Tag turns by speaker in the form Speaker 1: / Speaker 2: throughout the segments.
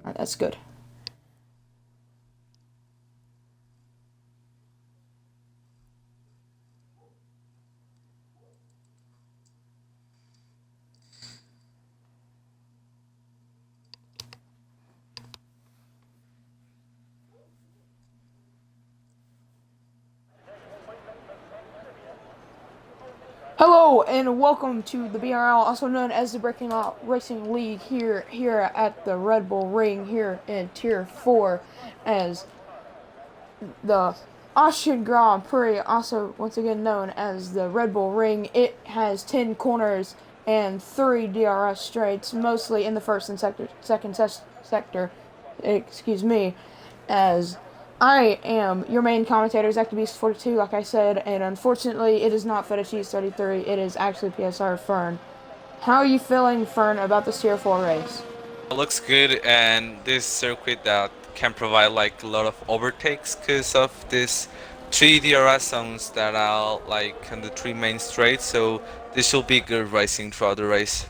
Speaker 1: Alright, that's good. Hello and welcome to the BRL, also known as the Breakout Racing League here at the Red Bull Ring here in Tier 4 as the Austrian Grand Prix, also once again known as the Red Bull Ring. It has 10 corners and 3 DRS straights, mostly in the first and second sector, excuse me, as I am your main commentator, ZachTheBeast42, like I said, and unfortunately, it is not Feta Cheese 33. It is actually PSR Fern. How are you feeling, Fern, about this Tier 4 race?
Speaker 2: It looks good, and this circuit that can provide like a lot of overtakes because of this 3 DRS zones that are like on the 3 main straights. So this will be good racing throughout the race.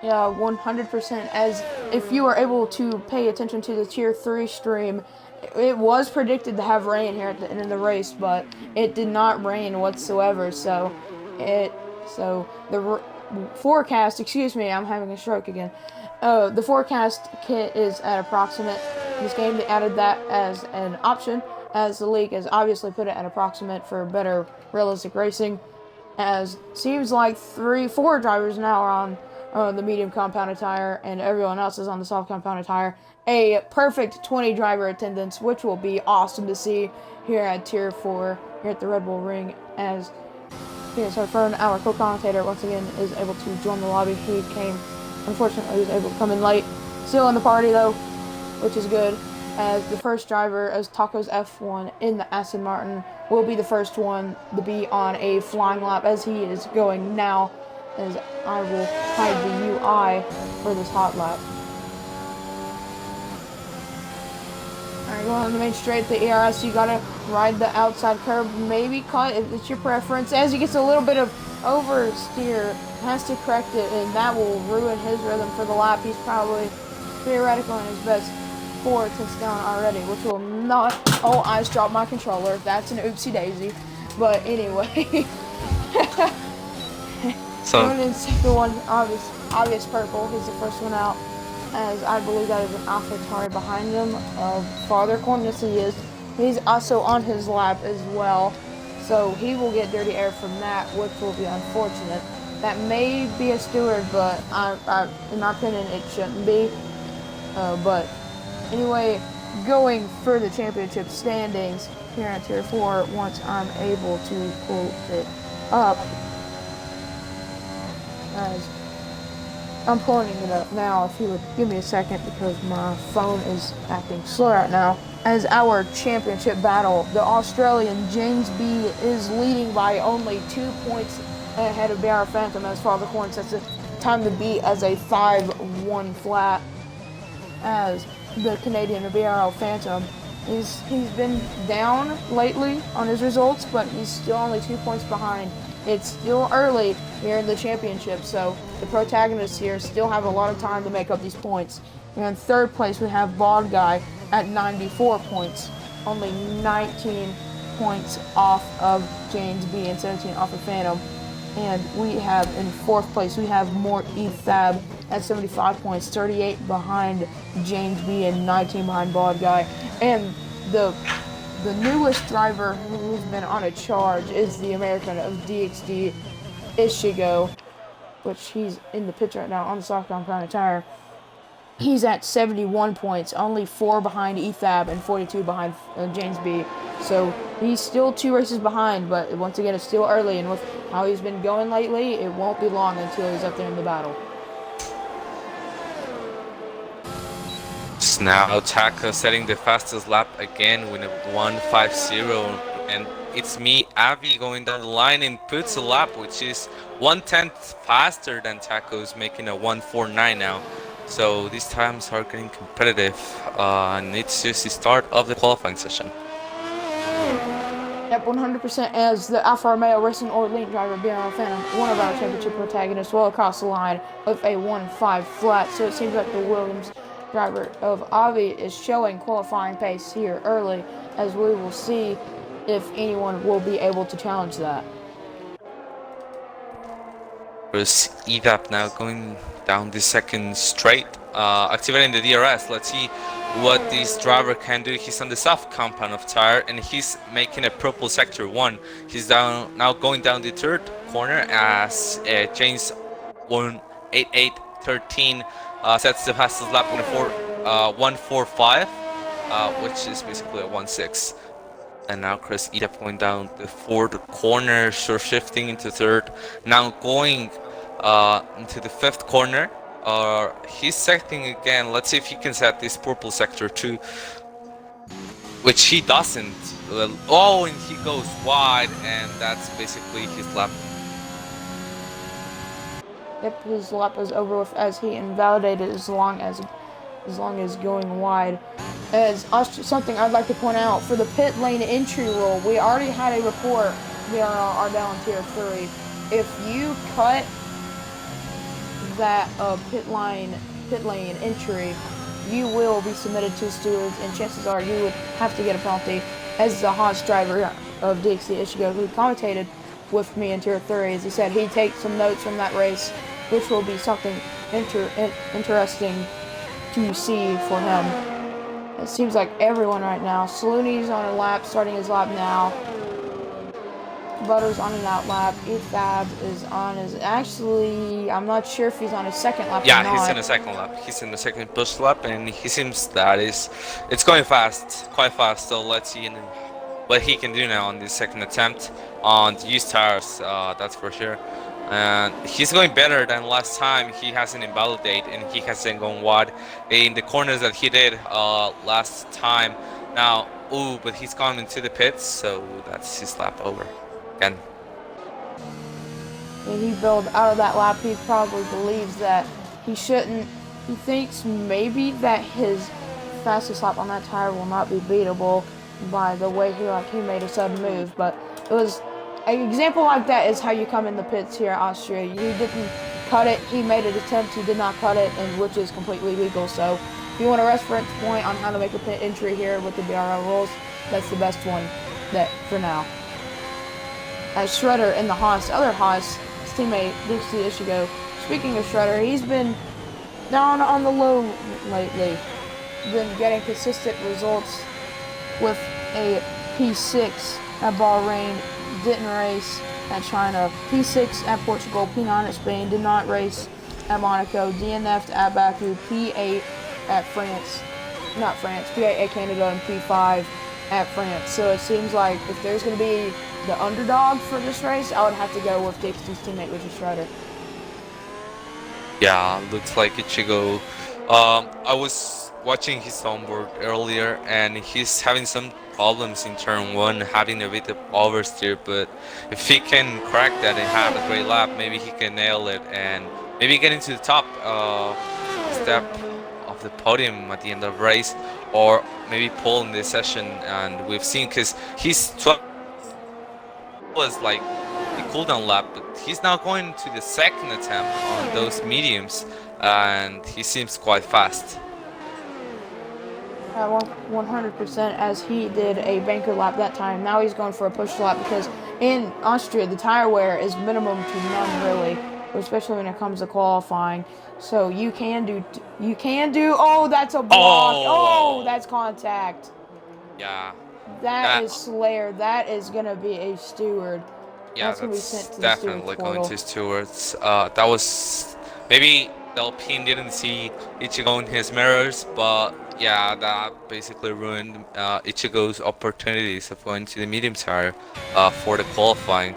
Speaker 1: Yeah, 100%. As if you were able to pay attention to the Tier 3 stream, it was predicted to have rain here at the end of the race, but it did not rain whatsoever. So the forecast, excuse me, I'm having a stroke again. The forecast kit is at approximate. This game, they added that as an option, as the league has obviously put it at approximate for better realistic racing. As seems like 4 drivers now are on the medium compounded tire, and everyone else is on the soft compounded tire. A perfect 20 driver attendance, which will be awesome to see here at Tier 4, here at the Red Bull Ring, as PSR Fern, our co-commentator, once again is able to join the lobby. Unfortunately, he was able to come in late. Still in the party, though, which is good, as the first driver, as Taco's F1 in the Aston Martin, will be the first one to be on a flying lap, as he is going now, as I will hide the UI for this hot lap. Alright, going on the main straight, the ERS, you gotta ride the outside curb, maybe cut if it's your preference. As he gets a little bit of oversteer, has to correct it, and that will ruin his rhythm for the lap. He's probably theoretically on his best 4 tenths down already, which will not. Oh, I just dropped my controller. That's an oopsie daisy. But anyway.
Speaker 2: So
Speaker 1: Going in second one, obvious purple. He's the first one out, as I believe that is an AlphaTauri behind him of farther corner. Yes, he is. He's also on his lap as well, so he will get dirty air from that, which will be unfortunate. That may be a steward, but in my opinion, it shouldn't be. But anyway, going for the championship standings here at Tier 4, once I'm able to pull it up. As I'm pulling it up now, if you would give me a second, because my phone is acting slow right now. As our championship battle, the Australian James B is leading by only 2 points ahead of BR Phantom, as Father Corn sets the time to beat as a 5-1 flat. As the Canadian BRL Phantom, he's been down lately on his results, but he's still only 2 points behind. It's still early here in the championship, so the protagonists here still have a lot of time to make up these points. And in third place, we have Bald Guy at 94 points, only 19 points off of James B and 17 off of Phantom. And we have in fourth place, we have Mort Ethab at 75 points, 38 behind James B and 19 behind Bald Guy. And the newest driver who's been on a charge is the American of DXD, Ishigo, which he's in the pits right now on the soft compounded tire. He's at 71 points, only 4 behind Ethab and 42 behind James B. So he's still 2 races behind, but once again, it's still early, and with how he's been going lately, it won't be long until he's up there in the battle.
Speaker 2: now Taka setting the fastest lap again with a 1:50, and it's me, Avi, going down the line and puts a lap which is 1/10 faster than Taco's, making a 1:49 now. So these times are getting competitive, and it's just the start of the qualifying session.
Speaker 1: Yep, 100%. As the Alfa Romeo Racing Orlean driver, BRL Phantom, one of our championship protagonists, will across the line with a 1.5 flat. So it seems like the Williams driver of Avi is showing qualifying pace here early, as we will see if anyone will be able to challenge that.
Speaker 2: There's EVAP now going down the second straight, activating the DRS. Let's see what this driver can do. He's on the soft compound of tire and he's making a purple sector 1. He's now going down the third corner as James 18813 sets the fastest lap in a 145, which is basically a 1.6. And now Chris Edap going down the fourth corner, sure shifting into third. Now going into the fifth corner. He's setting again. Let's see if he can set this purple sector 2, which he doesn't. Oh, and he goes wide, and that's basically his lap.
Speaker 1: Yep, his lap is over with as he invalidated as long as going wide. As something I'd like to point out, for the pit lane entry rule, we already had a report here on our down tier 3. If you cut that pit lane entry, you will be submitted to stewards, and chances are you would have to get a penalty. As the Haas driver of DXC Ichigo, who commentated with me in tier 3, as he said he'd take some notes from that race, which will be something interesting to see for him. It seems like everyone right now. Saluni's on a lap, starting his lap now. Butter's on an out lap. Efab is on his. Actually, I'm not sure if he's on his second lap.
Speaker 2: Yeah,
Speaker 1: or not.
Speaker 2: he's in the second lap. He's in the second push lap, and he seems that it's going fast, quite fast. So let's see what he can do now on this second attempt on the used tires. That's for sure. And he's going better than last time. He hasn't invalidated and he hasn't gone wide in the corners that he did last time. Now, but he's gone into the pits, so that's his lap over again.
Speaker 1: And he bailed out of that lap. He probably believes that he shouldn't. He thinks maybe that his fastest lap on that tire will not be beatable by the way he made a sudden move, but it was. An example like that is how you come in the pits here at Austria. You didn't cut it, he made an attempt, he did not cut it, and which is completely legal. So if you want a reference point on how to make a pit entry here with the BRL rules, that's the best one for now. As Shredder in the other Haas, his teammate Dixie Ishigo. Speaking of Shredder, he's been down on the low lately. Been getting consistent results with a P6 at Bahrain. Didn't race at China, P6 at Portugal, P9 at Spain, did not race at Monaco, DNF'd at Baku, P8 at P8 at Canada, and P5 at France. So it seems like if there's going to be the underdog for this race, I would have to go with Dixie's teammate, which is Shredder.
Speaker 2: Yeah, looks like Ichigo. I was watching his onboard earlier, and he's having some problems in turn 1, having a bit of oversteer, but if he can crack that and have a great lap, maybe he can nail it and maybe get into the top step of the podium at the end of the race, or maybe pull in this session. And we've seen, because he's 12 was like the cooldown lap, but he's now going to the second attempt on those mediums, and he seems quite fast.
Speaker 1: 100%, as he did a banker lap that time. Now he's going for a push lap, because in Austria the tire wear is minimum to none, really, especially when it comes to qualifying. So you can do. Oh, that's a block. Oh, that's contact.
Speaker 2: Yeah.
Speaker 1: That is Slayer. That is gonna be a steward.
Speaker 2: Yeah,
Speaker 1: that's gonna be sent to
Speaker 2: definitely
Speaker 1: the
Speaker 2: going to stewards. That was maybe the Alpine didn't see Ichigo in his mirrors, but yeah, that basically ruined Ichigo's opportunities of going to the medium tire for the qualifying.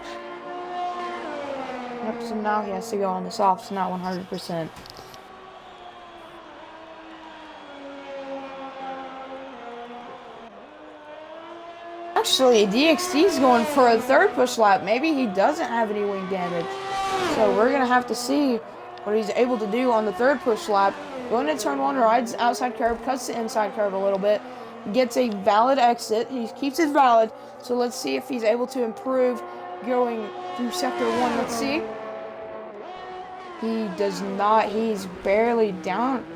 Speaker 1: Yep, so now he has to go on the softs, not 100%. Actually, DXT's going for a third push lap. Maybe he doesn't have any wing damage. So we're going to have to see what he's able to do on the third push lap. Going to turn 1, rides outside curve, cuts the inside curve a little bit, gets a valid exit. He keeps it valid. So let's see if he's able to improve going through sector 1. Let's see. He does not. He's barely down.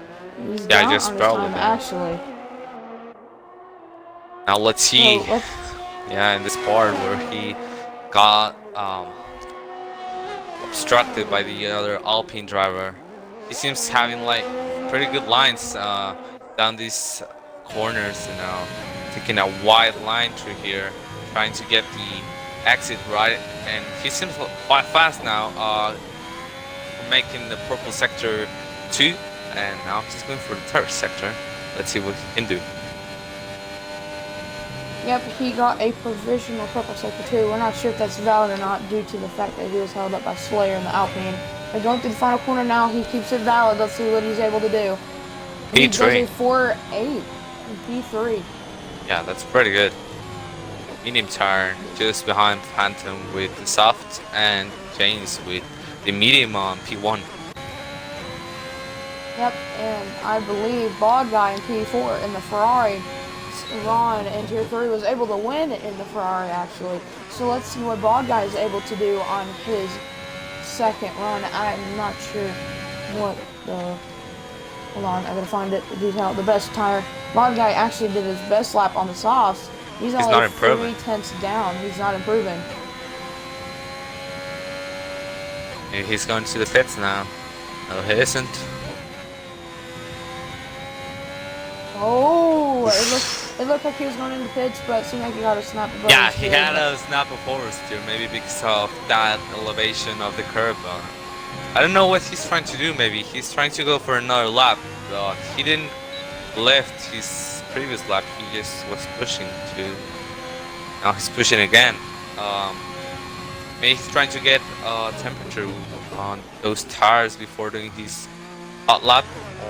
Speaker 1: He's down
Speaker 2: just
Speaker 1: on his
Speaker 2: barely
Speaker 1: time,
Speaker 2: down.
Speaker 1: actually.
Speaker 2: Now let's see.
Speaker 1: So
Speaker 2: Yeah, in this part where he got obstructed by the other Alpine driver. He seems having like pretty good lines down these corners, you know, taking a wide line through here, trying to get the exit right, and he seems quite fast now, making the purple sector 2, and now he's going for the third sector. Let's see what he can do.
Speaker 1: Yep, he got a provisional purple sector 2. We're not sure if that's valid or not due to the fact that he was held up by Slayer in the Alpine. But going through the final corner now, he keeps it valid. Let's see what he's able to do. He does a 4.8 in P3.
Speaker 2: Yeah, that's pretty good. Medium tire, just behind Phantom with the soft, and James with the medium on P1.
Speaker 1: Yep, and I believe Bald Guy in P4 in the Ferrari. Ron in Tier 3 was able to win in the Ferrari, actually. So let's see what Bald Guy is able to do on his second run. I'm not sure what the... Hold on, I gotta find it. The detail. The best tire. Bald Guy actually did his best lap on the softs. He's only
Speaker 2: not improving.
Speaker 1: 3/10 down. He's not improving.
Speaker 2: He's going to the pits now. No, he isn't.
Speaker 1: Oh, it looked like he was going into pits, but it seemed like he got a snap above
Speaker 2: Yeah,
Speaker 1: his
Speaker 2: he
Speaker 1: steer,
Speaker 2: had a snap of oversteer, maybe because of that elevation of the curb. I don't know what he's trying to do. Maybe he's trying to go for another lap. He didn't lift his previous lap. He just was pushing to. Now he's pushing again. Maybe he's trying to get temperature on those tires before doing his hot lap,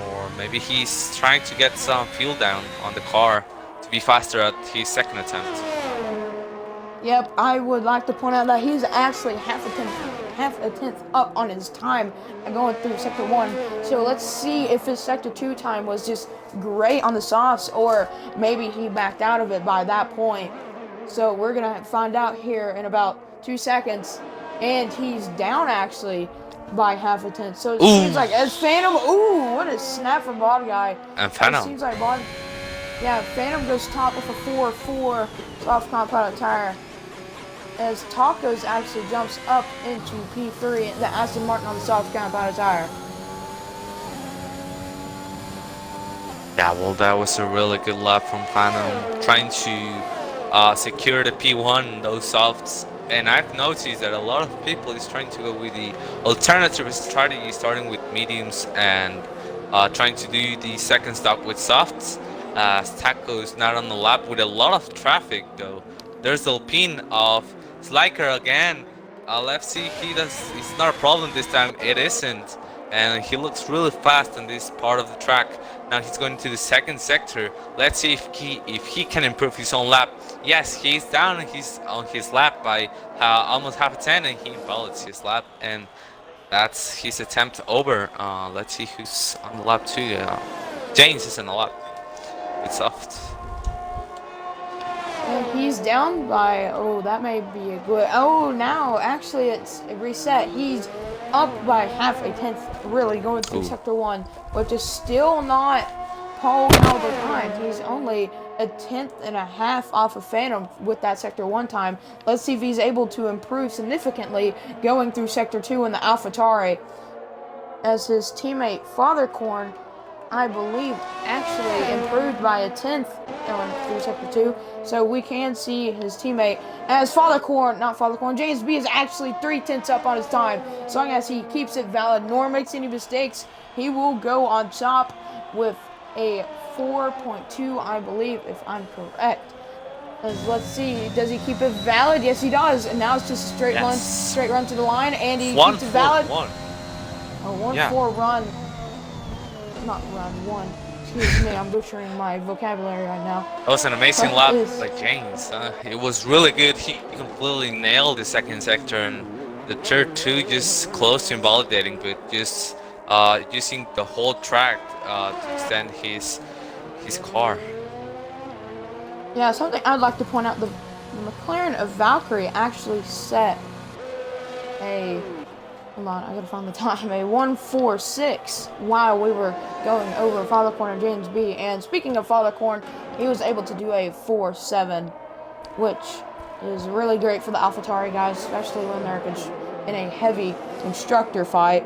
Speaker 2: or maybe he's trying to get some fuel down on the car to be faster at his second attempt.
Speaker 1: Yep, I would like to point out that he's actually half a tenth up on his time going through sector 1. So let's see if his sector 2 time was just great on the softs, or maybe he backed out of it by that point. So we're gonna find out here in about 2 seconds, and he's down actually by half a tenth. So it seems like as Phantom, what a snap from Bald Guy.
Speaker 2: And Phantom.
Speaker 1: It seems like Phantom goes top with a 4.4 soft compound tire. As Tacos actually jumps up into P3, the Aston Martin on the soft compound tire.
Speaker 2: Yeah, well, that was a really good lap from Phantom, trying to secure the P1, those softs. And I've noticed that a lot of people is trying to go with the alternative strategy, starting with mediums and trying to do the second stop with softs. Taco is not on the lap with a lot of traffic, though. There's the Alpine of Sliker again. Let's see, it's not a problem this time. It isn't. And he looks really fast on this part of the track. Now he's going to the second sector. Let's see if he can improve his own lap. Yes, he's down on his lap by almost half a 10, and he validates his lap, and that's his attempt over. Let's see who's on the lap too. James is on the lap. It's soft.
Speaker 1: And he's down by, that may be a good, now actually it's reset. He's up by half a tenth, really, going through sector 1, which is still not pole caliber time. He's only a tenth and a half off of Phantom with that sector 1 time. Let's see if he's able to improve significantly going through sector 2 in the AlphaTauri, as his teammate Fathercorn, I believe, actually improved by a tenth going through sector 2. So we can see his teammate as James B is actually 3/10 up on his time. As long as he keeps it valid, nor makes any mistakes, he will go on top with a 4.2, I believe, if I'm correct. Let's see, does he keep it valid? Yes, he does. And now it's just a straight run to the line, and he keeps it valid. 1-4 run. Not run, 1. Excuse me, I'm butchering my vocabulary right now.
Speaker 2: That was an amazing lap by James. It was really good. He completely nailed the second sector, and the third 2 just close to invalidating, but just using the whole track to extend his car.
Speaker 1: Yeah, something I'd like to point out, the McLaren of Valkyrie actually set a, hold on, I gotta find the time, a 1:46 while we were going over Father Corn and James B. And speaking of Father Corn, he was able to do a 4:7, which is really great for the AlphaTauri guys, especially when they're in a heavy constructor fight.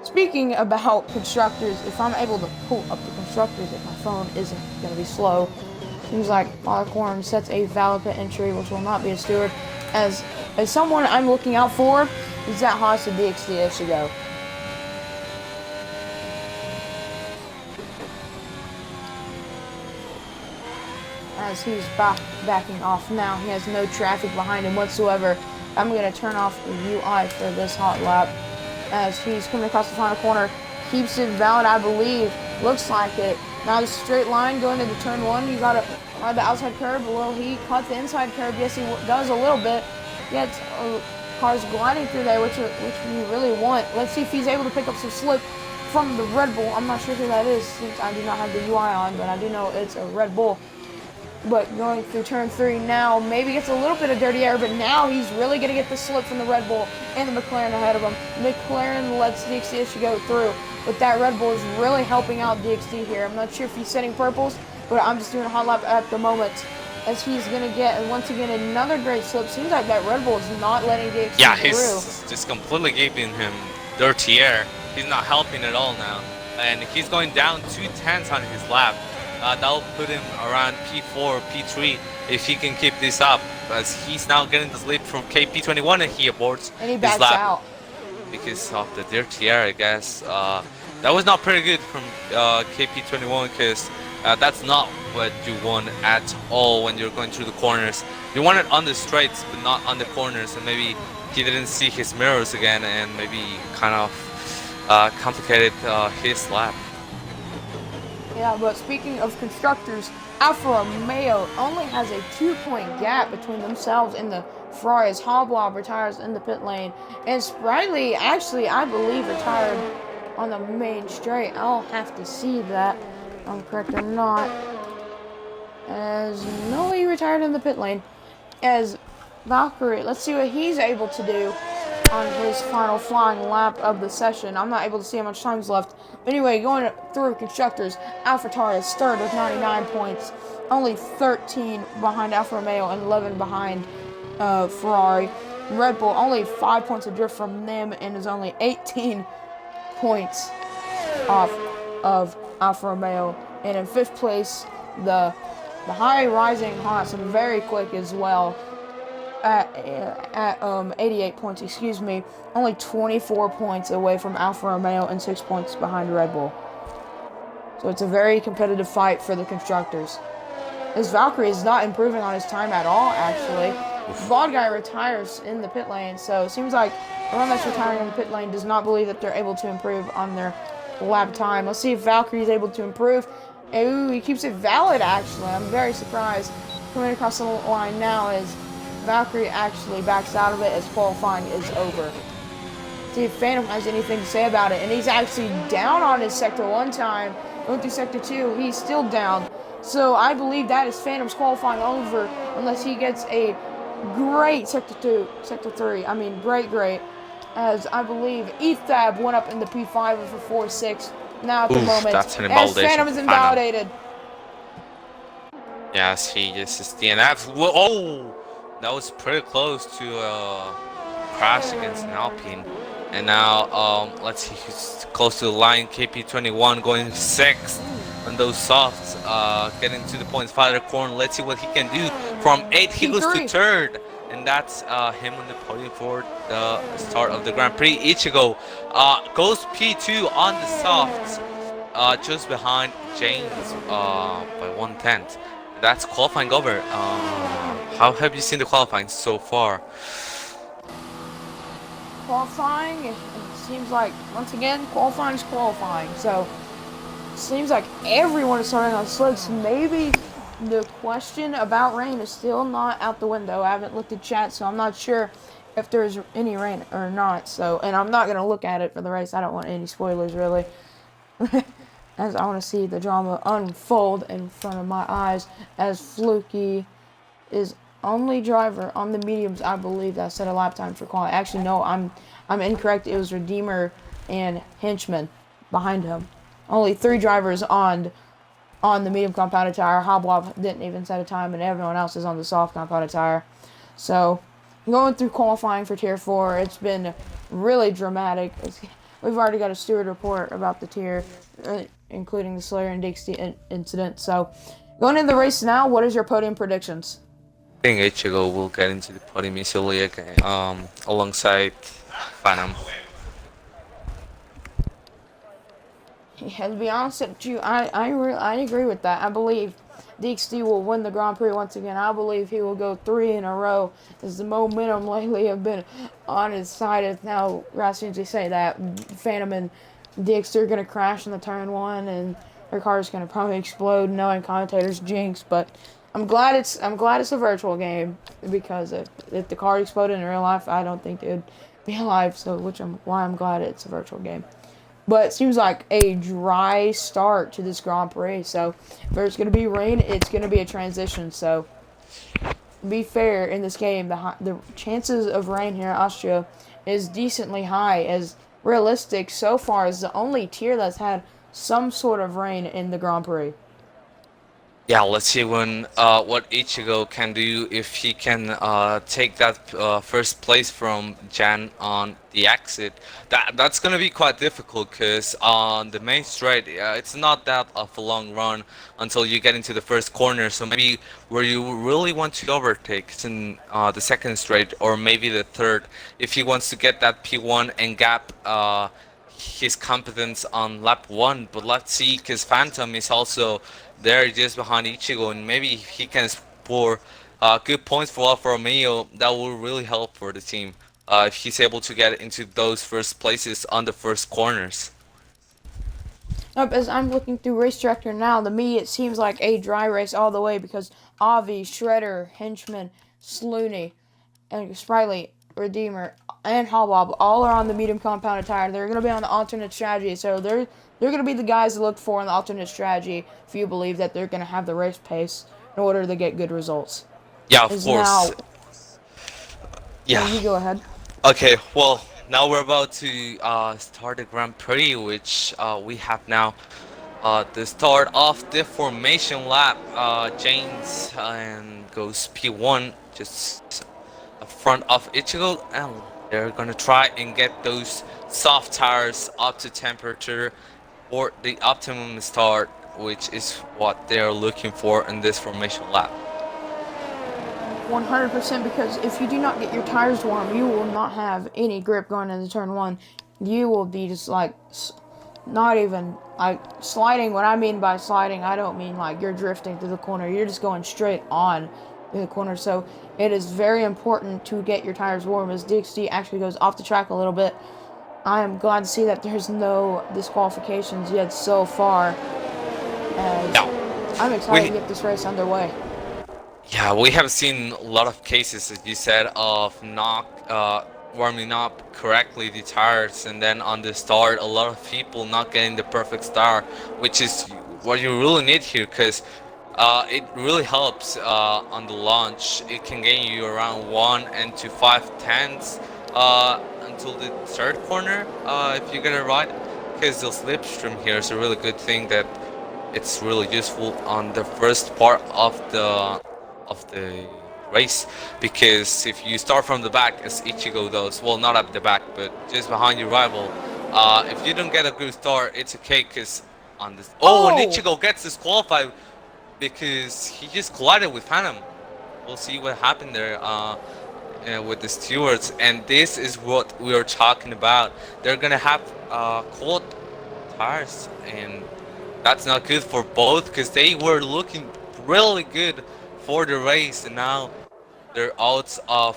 Speaker 1: Speaking about constructors, if I'm able to pull up the constructors, if my phone isn't going to be slow, seems like Father Corn sets a valid pit entry, which will not be a steward. As someone I'm looking out for, is that Haas and DXD should go. As he's backing off now, he has no traffic behind him whatsoever. I'm going to turn off the UI for this hot lap. As he's coming across the final corner, keeps it valid, I believe. Looks like it. Now the straight line going into turn one. You got to ride the outside curb. Will he cut the inside curb? Yes, he does a little bit. Gets cars gliding through there, which you really want. Let's see if he's able to pick up some slip from the Red Bull. I'm not sure who that is since I do not have the UI on, but I do know it's a Red Bull. But going through turn 3 now, maybe gets a little bit of dirty air, but now he's really going to get the slip from the Red Bull and the McLaren ahead of him. McLaren lets DXD go through, but that Red Bull is really helping out DXD here. I'm not sure if he's setting purples, but I'm just doing a hot lap at the moment as he's going to get, and once again, another great slip. Seems like that Red Bull is not letting DXD through.
Speaker 2: Yeah, he's just completely giving him dirty air. He's not helping at all now. And he's going down 2/10 on his lap. That'll put him around P4, P3 if he can keep this up, as he's now getting this lead from KP21 and he aborts
Speaker 1: and he
Speaker 2: his
Speaker 1: backs
Speaker 2: lap
Speaker 1: out
Speaker 2: because of the dirty air, I guess. That was not pretty good from KP21 because that's not what you want at all when you're going through the corners. You want it on the straights but not on the corners, and maybe he didn't see his mirrors again and maybe kind of complicated his lap.
Speaker 1: Yeah, but speaking of constructors, Alfa Romeo only has a 2-point gap between themselves and the Ferrari as Hoblob retires in the pit lane. And Spriley actually, I believe, retired on the main straight. I'll have to see that if I'm correct or not. As no, he retired in the pit lane. As Valkyrie, let's see what he's able to do on his final flying lap of the session. I'm not able to see how much time's left. But anyway, going through constructors, AlphaTauri is third with 99 points. Only 13 behind Alfa Romeo and 11 behind Ferrari. Red Bull, only 5 points adrift from them and is only 18 points off of Alfa Romeo. And in 5th place, the high rising Haas, and very quick as well, at 88 points, excuse me, only 24 points away from Alfa Romeo and 6 points behind Red Bull. So it's a very competitive fight for the constructors. This Valkyrie is not improving on his time at all, actually. Vaude guy retires in the pit lane, so it seems like everyone that's retiring in the pit lane does not believe that they're able to improve on their lap time. Let's see if Valkyrie is able to improve. Ooh, he keeps it valid, actually. I'm very surprised. Coming across the line now is Valkyrie actually backs out of it as qualifying is over. See if Phantom has anything to say about it. And he's actually down on his Sector 1 time. Going through Sector 2, he's still down. So I believe that is Phantom's qualifying over unless he gets a great Sector 3. I mean, great. As I believe Ethab went up in the P5 with a 4.6. Now at the moment,
Speaker 2: that's an
Speaker 1: as Phantom is invalidated.
Speaker 2: Yes, he just DNF. Oh! That was pretty close to crash against an Alpine. And now, let's see, he's close to the line. KP21 going 6th on those softs, getting to the points. Father Corn, let's see what he can do. From 8th, he goes to 3rd. And that's him on the podium for the start of the Grand Prix. Ichigo goes P2 on the softs, just behind James by 1/10. That's qualifying over. How have you seen the qualifying so far?
Speaker 1: Qualifying, it seems like, once again, qualifying is qualifying. So, it seems like everyone is starting on slicks. Maybe the question about rain is still not out the window. I haven't looked at chat, so I'm not sure if there's any rain or not. So, and I'm not going to look at it for the race. I don't want any spoilers, really. as I want to see the drama unfold in front of my eyes, as Fluky is only driver on the mediums, I believe, that set a lap time for qualifying. Actually, no, I'm incorrect. It was Redeemer and Henchman behind him. Only 3 drivers on the medium compounded tire. Hobwob didn't even set a time, and everyone else is on the soft compounded tire. So, going through qualifying for Tier 4, it's been really dramatic. We've already got a steward report about the tier, including the Slayer and Dixie incident. So, going into the race now, what is your podium predictions?
Speaker 2: I think Ichigo will get into the podium easily again, alongside Phantom.
Speaker 1: Yeah, to be honest with you, I agree with that. I believe DXD will win the Grand Prix once again. I believe he will go 3 in a row, as the momentum lately have been on his side. As now, as soon as they say that, Phantom and DXD are going to crash in the turn 1, and their car is going to probably explode, knowing commentators jinx. But I'm glad it's a virtual game, because if the car exploded in real life, I don't think it would be alive. So why I'm glad it's a virtual game. But it seems like a dry start to this Grand Prix. So if there's going to be rain, it's going to be a transition. So to be fair, in this game, the chances of rain here in Austria is decently high, as realistic so far is the only tier that's had some sort of rain in the Grand Prix.
Speaker 2: Yeah, let's see what Ichigo can do, if he can take that first place from Jan on the exit. That's gonna be quite difficult, because on the main straight, it's not that of a long run until you get into the first corner. So maybe where you really want to overtake is in the second straight, or maybe the third, if he wants to get that P1 and gap his competence on lap 1. But let's see, because Phantom is also there just behind Ichigo, and maybe he can score good points for Alfa Romeo. That will really help for the team if he's able to get into those first places on the first corners.
Speaker 1: As I'm looking through Race Director now, to me it seems like a dry race all the way, because Avi, Shredder, Henchman, Slooney, and Sprightly, Redeemer, and Hobwob all are on the medium compounded tire. They're going to be on the alternate strategy, so they're going to be the guys to look for in the alternate strategy if you believe that they're going to have the race pace in order to get good results.
Speaker 2: Yeah, of course.
Speaker 1: Yeah, you go ahead.
Speaker 2: Okay, well, now we're about to start the Grand Prix, which we have now the start of the formation lap. James and goes P1, just in front of Ichigo, and they're gonna try and get those soft tires up to temperature for the optimum start, which is what they're looking for in this formation lap.
Speaker 1: 100%, because if you do not get your tires warm, you will not have any grip going into turn 1. You will be just like, not even like sliding. What I mean by sliding, I don't mean like you're drifting through the corner. You're just going straight on through the corner. So it is very important to get your tires warm, as DXD actually goes off the track a little bit. I am glad to see that there's no disqualifications yet so far, as I'm excited to get this race underway.
Speaker 2: Yeah, we have seen a lot of cases, as you said, of not warming up correctly the tires, and then on the start, a lot of people not getting the perfect start, which is what you really need here, because it really helps on the launch. It can gain you around 1 and to 5 tenths until the third corner if you get it right, because the slipstream here is a really good thing that it's really useful on the first part of the race, because if you start from the back, as Ichigo does, well, not at the back, but just behind your rival, if you don't get a good start, it's okay, because on this... Oh, and Ichigo gets disqualified because he just collided with Phantom. We'll see what happened there with the stewards, and this is what we are talking about. They're gonna have cold tires, and that's not good for both, because they were looking really good for the race, and now their odds of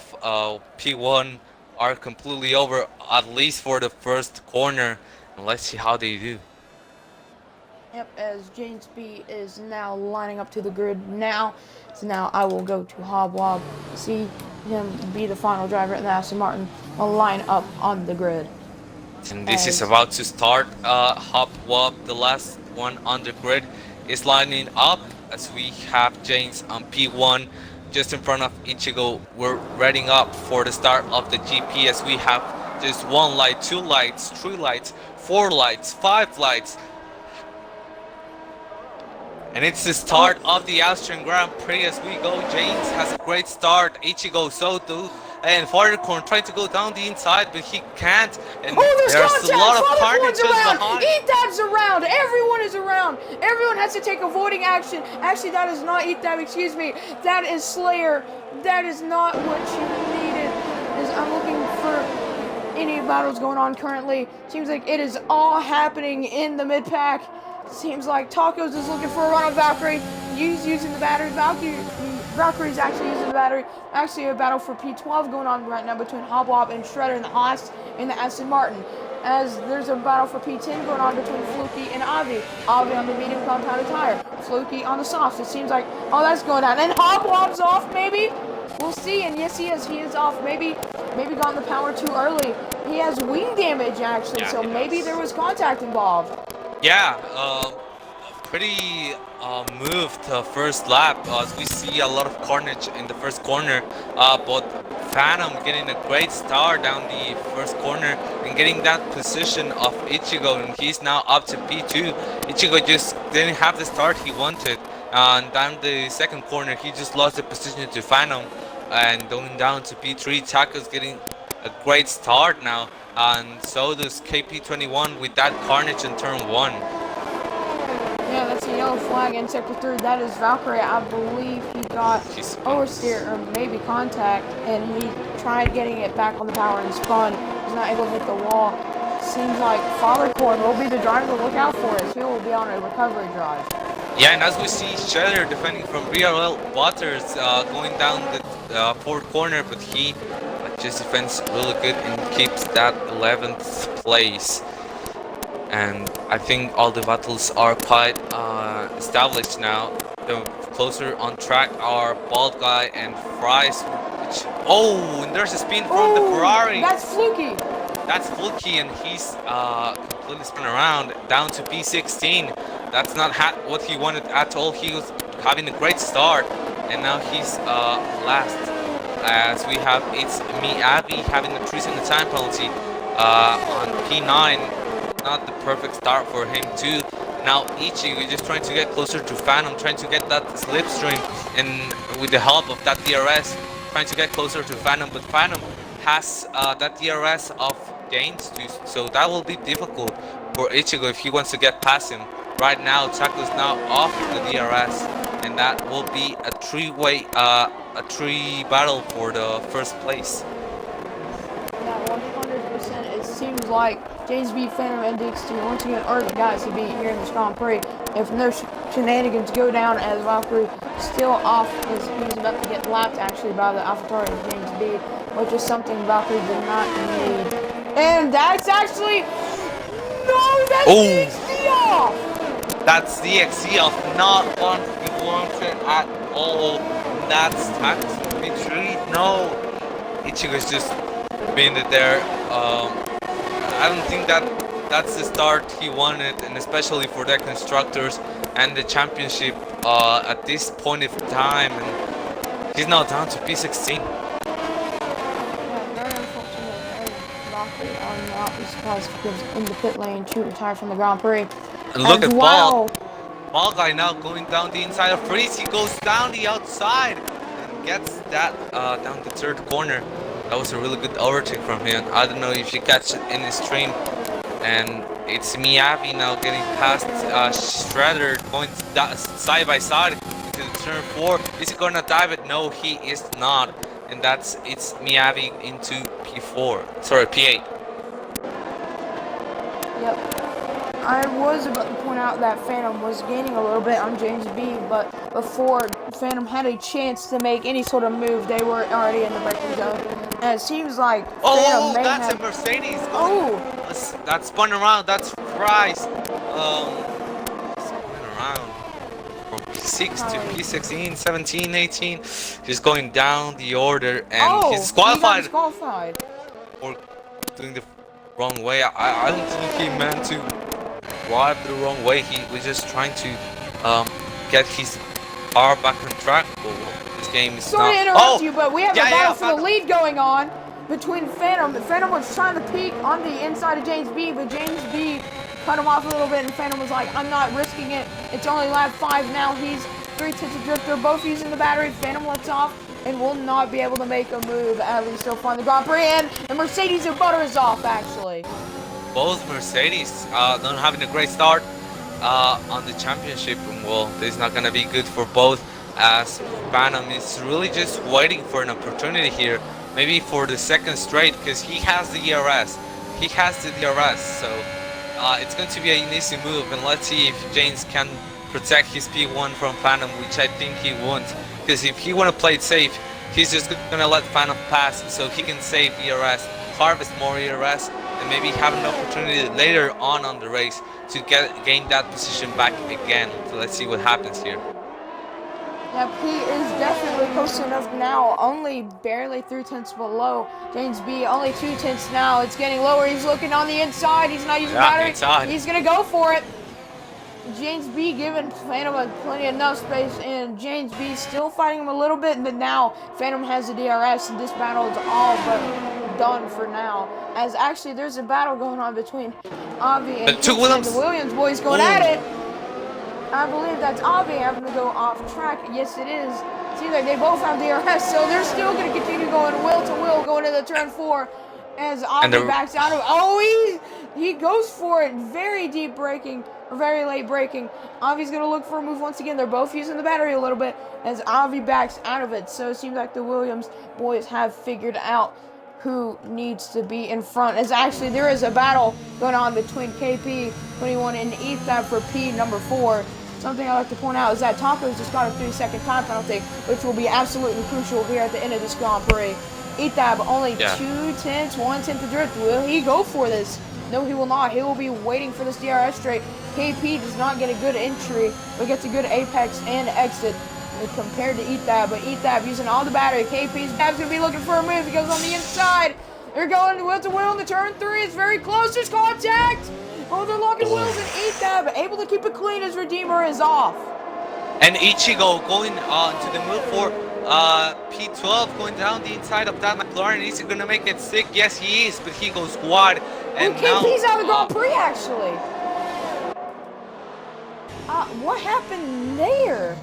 Speaker 2: P1 are completely over, at least for the first corner, and let's see how they do.
Speaker 1: Yep, as James B is now lining up to the grid now. So now I will go to Hobwob, see him be the final driver, and Aston Martin will line up on the grid.
Speaker 2: And this is
Speaker 1: As
Speaker 2: about to start. Hop Wop, the last one on the grid, is lining up as we have James on P1 just in front of Ichigo. We're readying up for the start of the GP as we have just one light, two lights, three lights, four lights, five lights. And it's the start of the Austrian Grand Prix as we go. James has a great start. Ichigo so too. And Fathercorn trying to go down the inside, but he can't. And
Speaker 1: there's
Speaker 2: there's
Speaker 1: contact!
Speaker 2: a lot of
Speaker 1: Fathercorn's
Speaker 2: carnage
Speaker 1: around!
Speaker 2: behind.
Speaker 1: Etab's around! Everyone is around! Everyone has to take avoiding action. Actually, that is not Etab, excuse me. That is Slayer. That is not what you needed. I'm looking for any battles going on currently. Seems like it is all happening in the mid-pack. Seems like Tacos is looking for a run on Valkyrie. He's using the battery. Valkyrie's actually using the battery. Actually, a battle for P12 going on right now between Hobwop and Shredder and the Haas and the Aston Martin. As there's a battle for P10 going on between Fluky and Avi. Avi on the medium compounded tire. Fluky on the softs. It seems like, oh, that's going down. And Hobwop's off, maybe? We'll see. And yes, he is. He is off. Maybe got in the power too early. He has wing damage, actually.
Speaker 2: Yeah,
Speaker 1: so maybe there was contact involved.
Speaker 2: Yeah, pretty moved first lap as we see a lot of carnage in the first corner, but Phantom getting a great start down the first corner and getting that position of Ichigo, and he's now up to P2. Ichigo just didn't have the start he wanted, and down the second corner he just lost the position to Phantom, and going down to P3. Taco's getting a great start now, and so does KP21 with that carnage in turn 1.
Speaker 1: Yeah, that's a yellow flag in sector 3. That is Valkyrie. I believe he got oversteer or maybe contact, and he tried getting it back on the power and spun. He's not able to hit the wall. Seems like Fathercorn will be the driver to look out for as he will be on a recovery drive.
Speaker 2: Yeah, and as we see Shredder defending from BRL Waters going down the fourth corner, but he just defends really good and keeps that 11th place. And I think all the battles are quite established now. The closer on track are Bald Guy and Fries. And there's a spin from the Ferrari.
Speaker 1: That's Fluky.
Speaker 2: That's Fluky, and he's completely spun around down to P16. That's not what he wanted at all. He was having a great start, and now he's last. As we have, it's Miyabi having a 3 second time penalty on P9. Not the perfect start for him too. Now Ichigo just trying to get closer to Phantom, trying to get that slipstream, and with the help of that DRS, trying to get closer to Phantom, but Phantom has that DRS of James too, so that will be difficult for Ichigo if he wants to get past him. Right now, Taco's now off the DRS, and that will be a three-way, a three battle for the first place.
Speaker 1: Yeah, 100%. It seems like James B. Phantom and DX2 once again are the guys to beat here in this Grand Prix. If no shenanigans go down as Valkyrie still off as he's about to get lapped actually by the AlphaTauri of James B, which is something Valkyrie did not need. And that's actually that's DXC off!
Speaker 2: That's DXC off, not one he wanted at all. That's tactical retreat. No, Ichigo's just been there. I don't think that's the start he wanted, and especially for the constructors and the championship at this point of time. And he's now down to P16.
Speaker 1: Yeah, very unfortunate. Valkyrie on the opposite side because in the pit lane to retire from the Grand Prix.
Speaker 2: And look at Ball Guy now going down the inside of Freeze. He goes down the outside and gets that down the third corner. That was a really good overtake from him. I don't know if you catch it in the stream. And it's Miyavi now getting past Shredder, going side by side into the turn 4. Is he gonna dive it? No, he is not. And it's Miyavi into P4. Sorry, P8.
Speaker 1: Yep. I was about to point out that Phantom was gaining a little bit on James B, but before Phantom had a chance to make any sort of move, they were already in the braking zone. And it seems like Phantom may
Speaker 2: that's
Speaker 1: have...
Speaker 2: a Mercedes. That's spun around. That's Price. Spun around from P6 to P16, 17, 18. He's going down the order, and he's disqualified.
Speaker 1: He got disqualified
Speaker 2: For doing the wrong way. I don't think he meant to drive the wrong way. He was just trying to get his car back on track. But this game is
Speaker 1: Sorry
Speaker 2: not.
Speaker 1: to interrupt you, but we have a battle for the
Speaker 2: Phantom.
Speaker 1: lead going on between Phantom. Phantom was trying to peek on the inside of James B, but James B cut him off a little bit, and Phantom was like, I'm not risking it. It's only lap 5 now. He's 3 tenths of drift. They're both using the battery. Phantom lets off and will not be able to make a move, at least so far in the Grand Prix. And the Mercedes and Butter is off, actually.
Speaker 2: Both Mercedes not having a great start on the championship, and well, this is not going to be good for both, as Phantom is really just waiting for an opportunity here, maybe for the second straight, because he has the DRS. He has the DRS, so it's going to be an easy move, and let's see if James can protect his P1 from Phantom, which I think he won't, because if he want to play it safe, he's just going to let Phantom pass so he can save ERS, harvest more ERS, and maybe have an opportunity later on the race to gain that position back again. So let's see what happens here.
Speaker 1: Yep, he is definitely close enough now, only barely 3 tenths below James B, only 2 tenths now. It's getting lower. He's looking on the inside. He's not using battery.
Speaker 2: Inside.
Speaker 1: He's going to go for it. James B giving Phantom plenty enough space, and James B still fighting him a little bit, but now Phantom has the DRS, and this battle is all but done for now. As actually there's a battle going on between Avi and
Speaker 2: the
Speaker 1: Williams boys going at it. I believe that's Avi having to go off track. Yes, it is. It seems like they both have DRS, so they're still going to continue going wheel to wheel, going into turn 4 as Avi backs out of. Oh, he goes for it. Very deep braking, or very late braking. Avi's going to look for a move once again. They're both using the battery a little bit as Avi backs out of it. So it seems like the Williams boys have figured out who needs to be in front. As actually there is a battle going on between KP21 and Ethan for P number 4. Something I like to point out is that Taco's just got a 3-second time penalty, which will be absolutely crucial here at the end of this Grand Prix. Etab only 2 tenths, 1 tenth of drift. Will he go for this? No, he will not. He will be waiting for this DRS straight. KP does not get a good entry, but gets a good apex and exit compared to Etab. But Etab using all the battery. KP's going to be looking for a move. He goes on the inside. They're going wheel to wheel in the turn 3. It's very close. There's contact. Oh, they're locking wheels, and Etab able to keep it clean as Redeemer is off.
Speaker 2: And Ichigo going to the move for P12, going down the inside of that McLaren. Is he going to make it stick? Yes, he is, but he goes quad. And
Speaker 1: KP's out of the Grand Prix, actually. What happened there?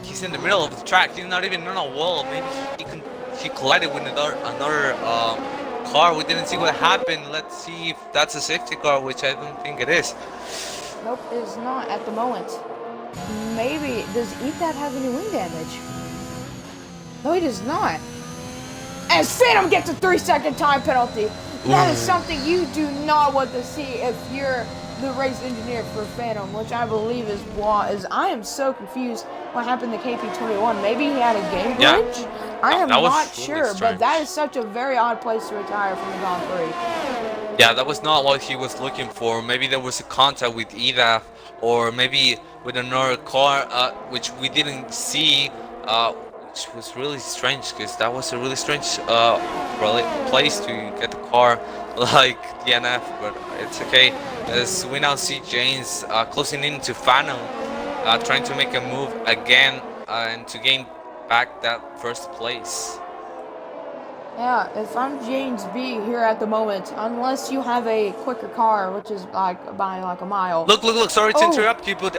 Speaker 2: He's in the middle of the track. He's not even on a wall. Maybe he collided with another car. We didn't see what happened. Let's see if that's a safety car, which I don't think it is.
Speaker 1: Nope, it is not at the moment. Maybe. Does Etab have any wing damage? No, he does not. As Phantom gets a 3-second time penalty. That is something you do not want to see if you're the race engineer for Phantom, which I believe is I am so confused what happened to KP21. Maybe he had a game glitch? Yeah. I am not sure, but that is such a very odd place to retire from the Grand Prix.
Speaker 2: Yeah, that was not what he was looking for. Maybe there was a contact with EDAF, or maybe with another car, which we didn't see, which was really strange, because that was a really strange place to get the car like DNF, but it's okay, as we now see James closing in to Phantom, trying to make a move again and to gain back that first place.
Speaker 1: Yeah, if I'm James B here at the moment, unless you have a quicker car, which is like by like a mile.
Speaker 2: Look, sorry to interrupt you, but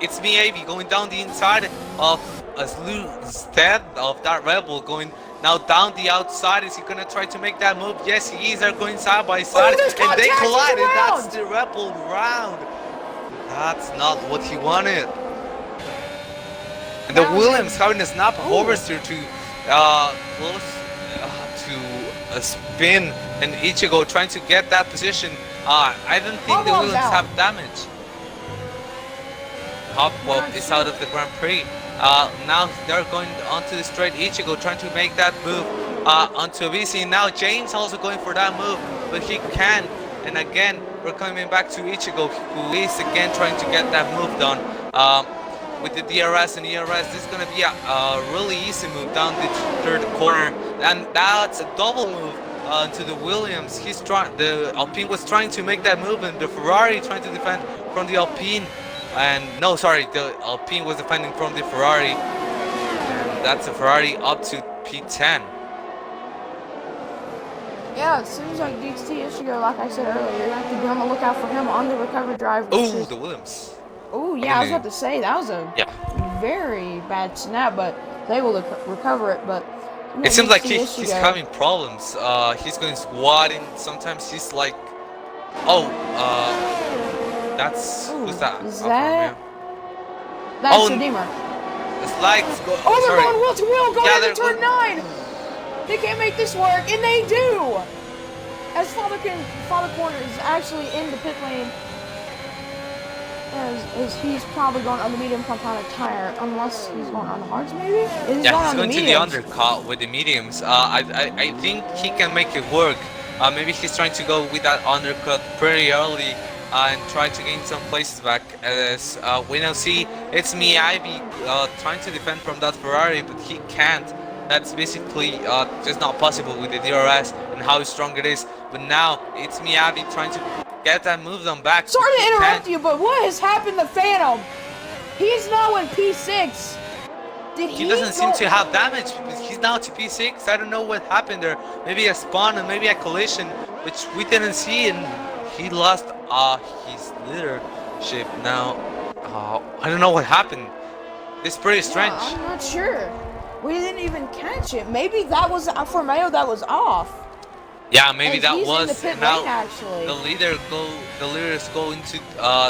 Speaker 2: it's me, Avi, going down the inside of instead of that Red Bull, going now down the outside. Is he gonna try to make that move? Yes, he is. They're going side by side, and they collide, and that's the Red Bull round. That's not what he wanted. And the Williams having a snap of oversteer to close to a spin, and Ichigo trying to get that position. I don't think the Williams have damage. Hopwell is out of the Grand Prix. Now they're going onto the straight. Ichigo trying to make that move onto VC. Now James also going for that move, but he can't. And again, we're coming back to Ichigo, who is again trying to get that move done. With the DRS and ERS, this is going to be a really easy move down the third corner. And that's a double move to the Williams. The Alpine was trying to make that move, and the Ferrari trying to defend from the Alpine. And no, sorry, the Alpine was defending from the Ferrari, and that's the Ferrari up to P10.
Speaker 1: Yeah, it seems like DXT Ishigo, like I said earlier, you're going to have to be on the lookout for him on the recovery drive.
Speaker 2: Oh, the Williams.
Speaker 1: Oh, yeah, I was about to say, that was a very bad snap, but they will recover it. But
Speaker 2: it seems like he's having problems. He's going squatting. Sometimes he's like, that's who's that?
Speaker 1: Is that? That's Redeemer.
Speaker 2: It's lights go.
Speaker 1: Oh, they're going wheel to wheel, going into turn 9. They can't make this work, and they do. As Father Corner is actually in the pit lane, as he's probably going on the medium compounded tire, unless he's going on the hards, maybe?
Speaker 2: He's going to the undercut with the mediums. I think he can make it work. Maybe he's trying to go with that undercut pretty early and try to gain some places back. As we now see, it's Miyabi trying to defend from that Ferrari, but he can't. That's basically just not possible with the DRS and how strong it is. But now it's Miyabi trying to get that move done back.
Speaker 1: Sorry to interrupt you, but what has happened to Phantom? He's now in P6.
Speaker 2: He doesn't seem to have damage. He's now to P6. I don't know what happened there. Maybe a spawn and maybe a collision, which we didn't see, and he lost his leadership now. I don't know what happened. It's pretty strange.
Speaker 1: I'm not sure. We didn't even catch it. Maybe that was for Mayo. That was off.
Speaker 2: Yeah, maybe that was.
Speaker 1: In the pit lane, actually.
Speaker 2: The leaders go into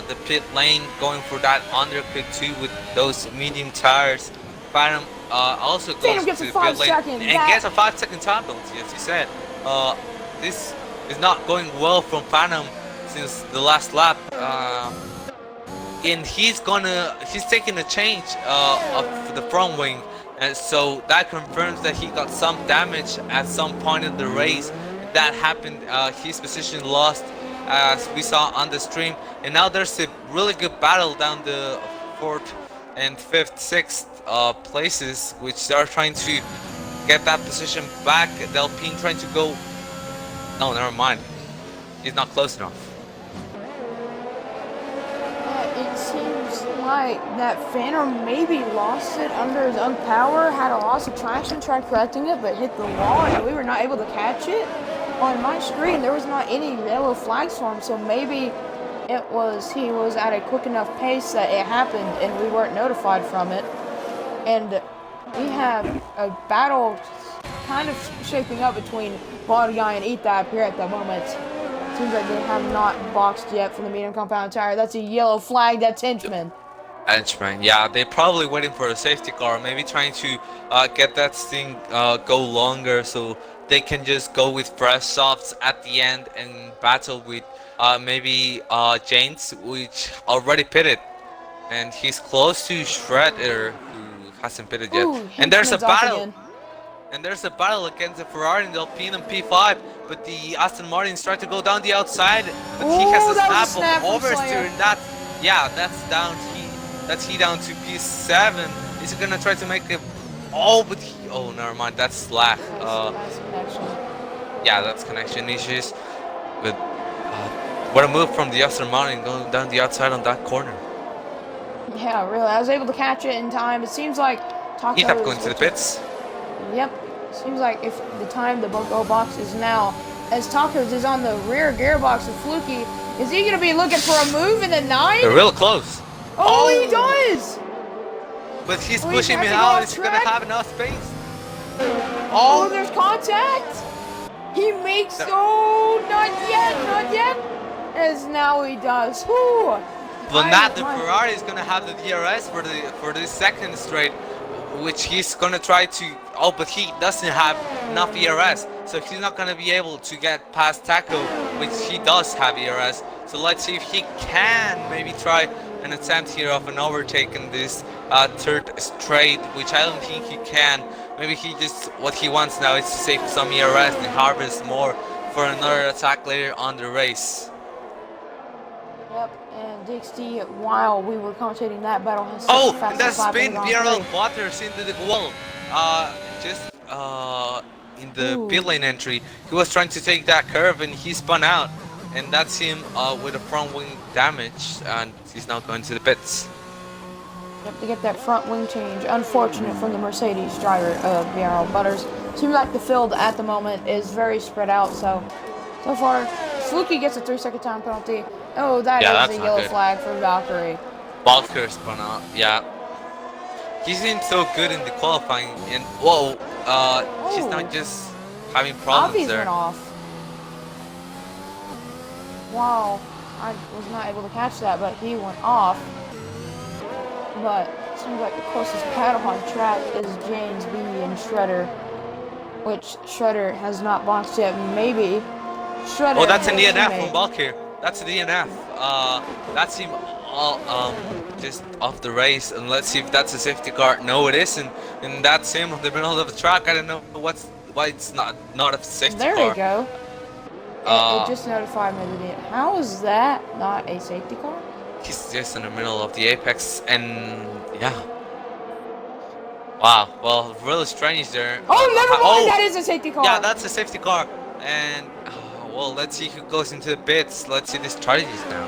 Speaker 2: the pit lane, going for that undercut too with those medium tires. Phantom also goes to the pit lane and gets a 5-second time penalty, as you said. This is not going well from Phantom since the last lap. And he's taking a change of the front wing. And so that confirms that he got some damage at some point in the race. That happened, his position lost, as we saw on the stream. And now there's a really good battle down the 4th and 5th, 6th places, which they're trying to get that position back. The Alpine trying to go. No, never mind. He's not close enough.
Speaker 1: It seems like that Phantom maybe lost it under his own power, had a loss of traction, tried correcting it, but hit the wall, and we were not able to catch it. On my screen, there was not any yellow flags for him, so maybe he was at a quick enough pace that it happened, and we weren't notified from it. And we have a battle kind of shaping up between Body Guy and Ethap here at the moment. Seems like they have not boxed yet for the medium compound tire. That's a yellow flag. That's Henchman.
Speaker 2: Henchman, yeah, they're probably waiting for a safety car, maybe trying to get that thing go longer so they can just go with fresh softs at the end and battle with maybe James, which already pitted, and he's close to Shredder, who hasn't pitted yet.
Speaker 1: Ooh,
Speaker 2: and there's a battle. And there's a battle against the Ferrari and the Alpine and P5, but the Aston Martins try to go down the outside, but he has a snap of oversteer, and that's down. That's he down to P7. Is he gonna try to make it? Oh, never mind. That's slack. Yeah, that's connection issues. But what a move from the Aston Martin going down the outside on that corner.
Speaker 1: Yeah, really. I was able to catch it in time. It seems like Taco
Speaker 2: is going to the pits.
Speaker 1: Yep. Seems like if the time the go box is now, as Tacos is on the rear gearbox of Fluky, is he gonna be looking for a move in the 9?
Speaker 2: They're real close.
Speaker 1: Oh, he does!
Speaker 2: But he's pushing me out. Is he gonna have enough space?
Speaker 1: Oh, there's contact! He makes, not yet! As now he does. Whew.
Speaker 2: But now the Ferrari is gonna have the DRS for the second straight, which he's gonna try to. Oh, but he doesn't have enough ERS, so he's not gonna be able to get past Taco, which he does have ERS. So let's see if he can maybe try an attempt here of an overtake in this third straight, which I don't think he can. Maybe what he wants now is to save some ERS and harvest more for another attack later on the race.
Speaker 1: Yep, and DXT, while we were commentating that battle, has
Speaker 2: and that spin BRL Waters into the wall. in the
Speaker 1: Ooh.
Speaker 2: pit lane entry. He was trying to take that curve and he spun out, and that's him with a front wing damage, and he's now going to the pits.
Speaker 1: You have to get that front wing change. Unfortunate from the Mercedes driver of BRL Butters. Seems like the field at the moment is very spread out, so far, Fluky gets a 3-second time penalty. Oh, that
Speaker 2: Yeah,
Speaker 1: is
Speaker 2: that's
Speaker 1: a
Speaker 2: not
Speaker 1: yellow
Speaker 2: good.
Speaker 1: flag for Valkyrie.
Speaker 2: Valkyrie spun out, yeah. He's been so good in the qualifying, and whoa, he's not just having problems
Speaker 1: Avi's
Speaker 2: there.
Speaker 1: went off. Wow, I was not able to catch that, but he went off. But it seems like the closest battle on track is James B and Shredder, which Shredder has not boxed yet. Maybe Shredder.
Speaker 2: Oh, that's an
Speaker 1: his
Speaker 2: DNF
Speaker 1: teammate.
Speaker 2: from Valkyrie. That's a DNF. That's him all just off the race, and let's see if that's a safety car. No, it isn't, and that's him on the middle of the track. I don't know why it's not a safety car.
Speaker 1: There we go. It just notified me that how is that not a safety car?
Speaker 2: He's just in the middle of the apex, and yeah. Wow. Well, really strange there.
Speaker 1: Oh, never mind. That is a safety car.
Speaker 2: Yeah, that's a safety car, and well, let's see who goes into the pits. Let's see the strategies now.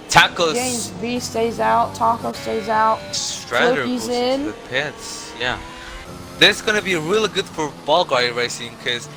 Speaker 2: Tacos.
Speaker 1: James B stays out. Taco stays out.
Speaker 2: Shredder goes into the pits. Yeah. This is gonna be really good for Ball Guy Racing because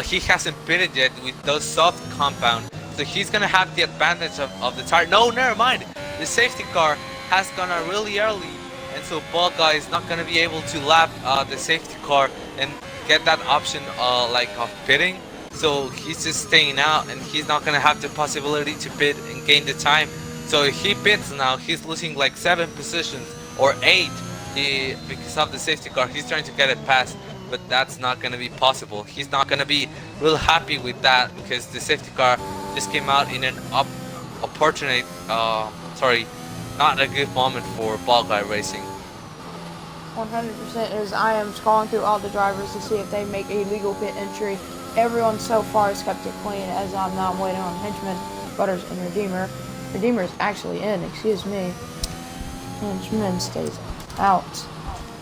Speaker 2: he hasn't pitted yet with those soft compound, so he's gonna have the advantage of the tire. No, never mind. The safety car has gone out really early, and so Ball Guy is not gonna be able to lap the safety car and get that option like of pitting. So he's just staying out, and he's not gonna have the possibility to pit and gain the time. So if he pits now, he's losing like 7 positions or 8 because of the safety car. He's trying to get it past, but that's not gonna be possible. He's not gonna be real happy with that because the safety car just came out in an opportunate, not a good moment for Ball Guy Racing.
Speaker 1: 100% is I am scrolling through all the drivers to see if they make a legal pit entry. Everyone so far has kept it clean, as I'm now waiting on Henchman, Butters, and Redeemer. Redeemer is actually in, excuse me. Henchman stays out.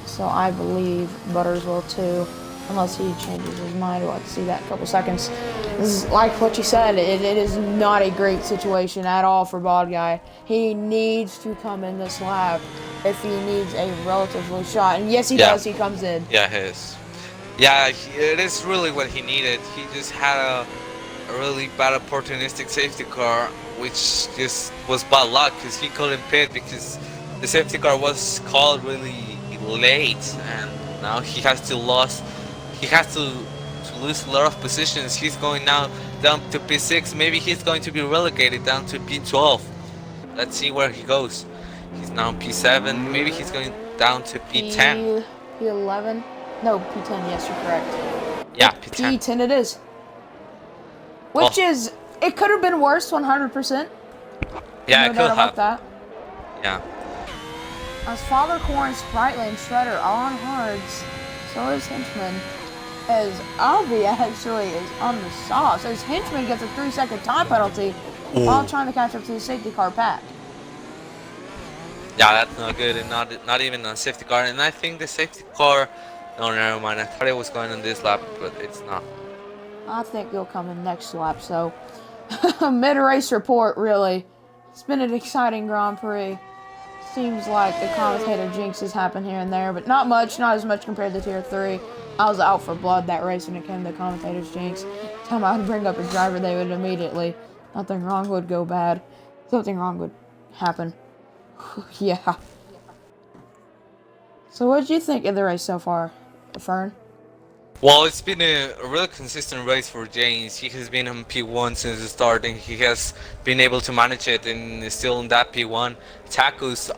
Speaker 1: So I believe Butters will too, unless he changes his mind. We'll have to see that in a couple seconds. This is like what you said, it is not a great situation at all for Bald Guy. He needs to come in this lap if he needs a relatively shot. And yes, he does, he comes in.
Speaker 2: Yeah, he is. Yeah, it is really what he needed. He just had a really bad opportunistic safety car, which just was bad luck because he couldn't pit because the safety car was called really late, and now he has to lose a lot of positions. He's going now down to P6. Maybe he's going to be relegated down to P12. Let's see where he goes. He's now P7. Maybe he's going down to P10.
Speaker 1: P11? No, P10. Yes, you're correct.
Speaker 2: Yeah, P10.
Speaker 1: P10 it is. Which is, it could have been worse, 100%.
Speaker 2: Yeah,
Speaker 1: no
Speaker 2: it
Speaker 1: doubt
Speaker 2: could
Speaker 1: about
Speaker 2: have.
Speaker 1: that.
Speaker 2: Yeah.
Speaker 1: As Father Corn, Sprightly, and Shredder are on hards, so is Henchman. As Albie actually is on the sauce, as Henchman gets a 3-second time penalty while trying to catch up to the safety car pack.
Speaker 2: Yeah, that's not good, and not even a safety car. And I think the safety car, no, never mind. I thought it was going on this lap, but it's not.
Speaker 1: I think he'll come in next lap. So, mid-race report. Really, it's been an exciting Grand Prix. Seems like the commentator jinxes happen here and there, but not much, not as much compared to Tier 3. I was out for blood that race when it came to commentator's jinx. Time I would bring up a driver, they would immediately, nothing wrong would go bad. Something wrong would happen. Yeah. So what did you think of the race so far, Fern?
Speaker 2: Well, it's been a really consistent race for James. He has been on P1 since the start, and he has been able to manage it and is still in that P1. Tacos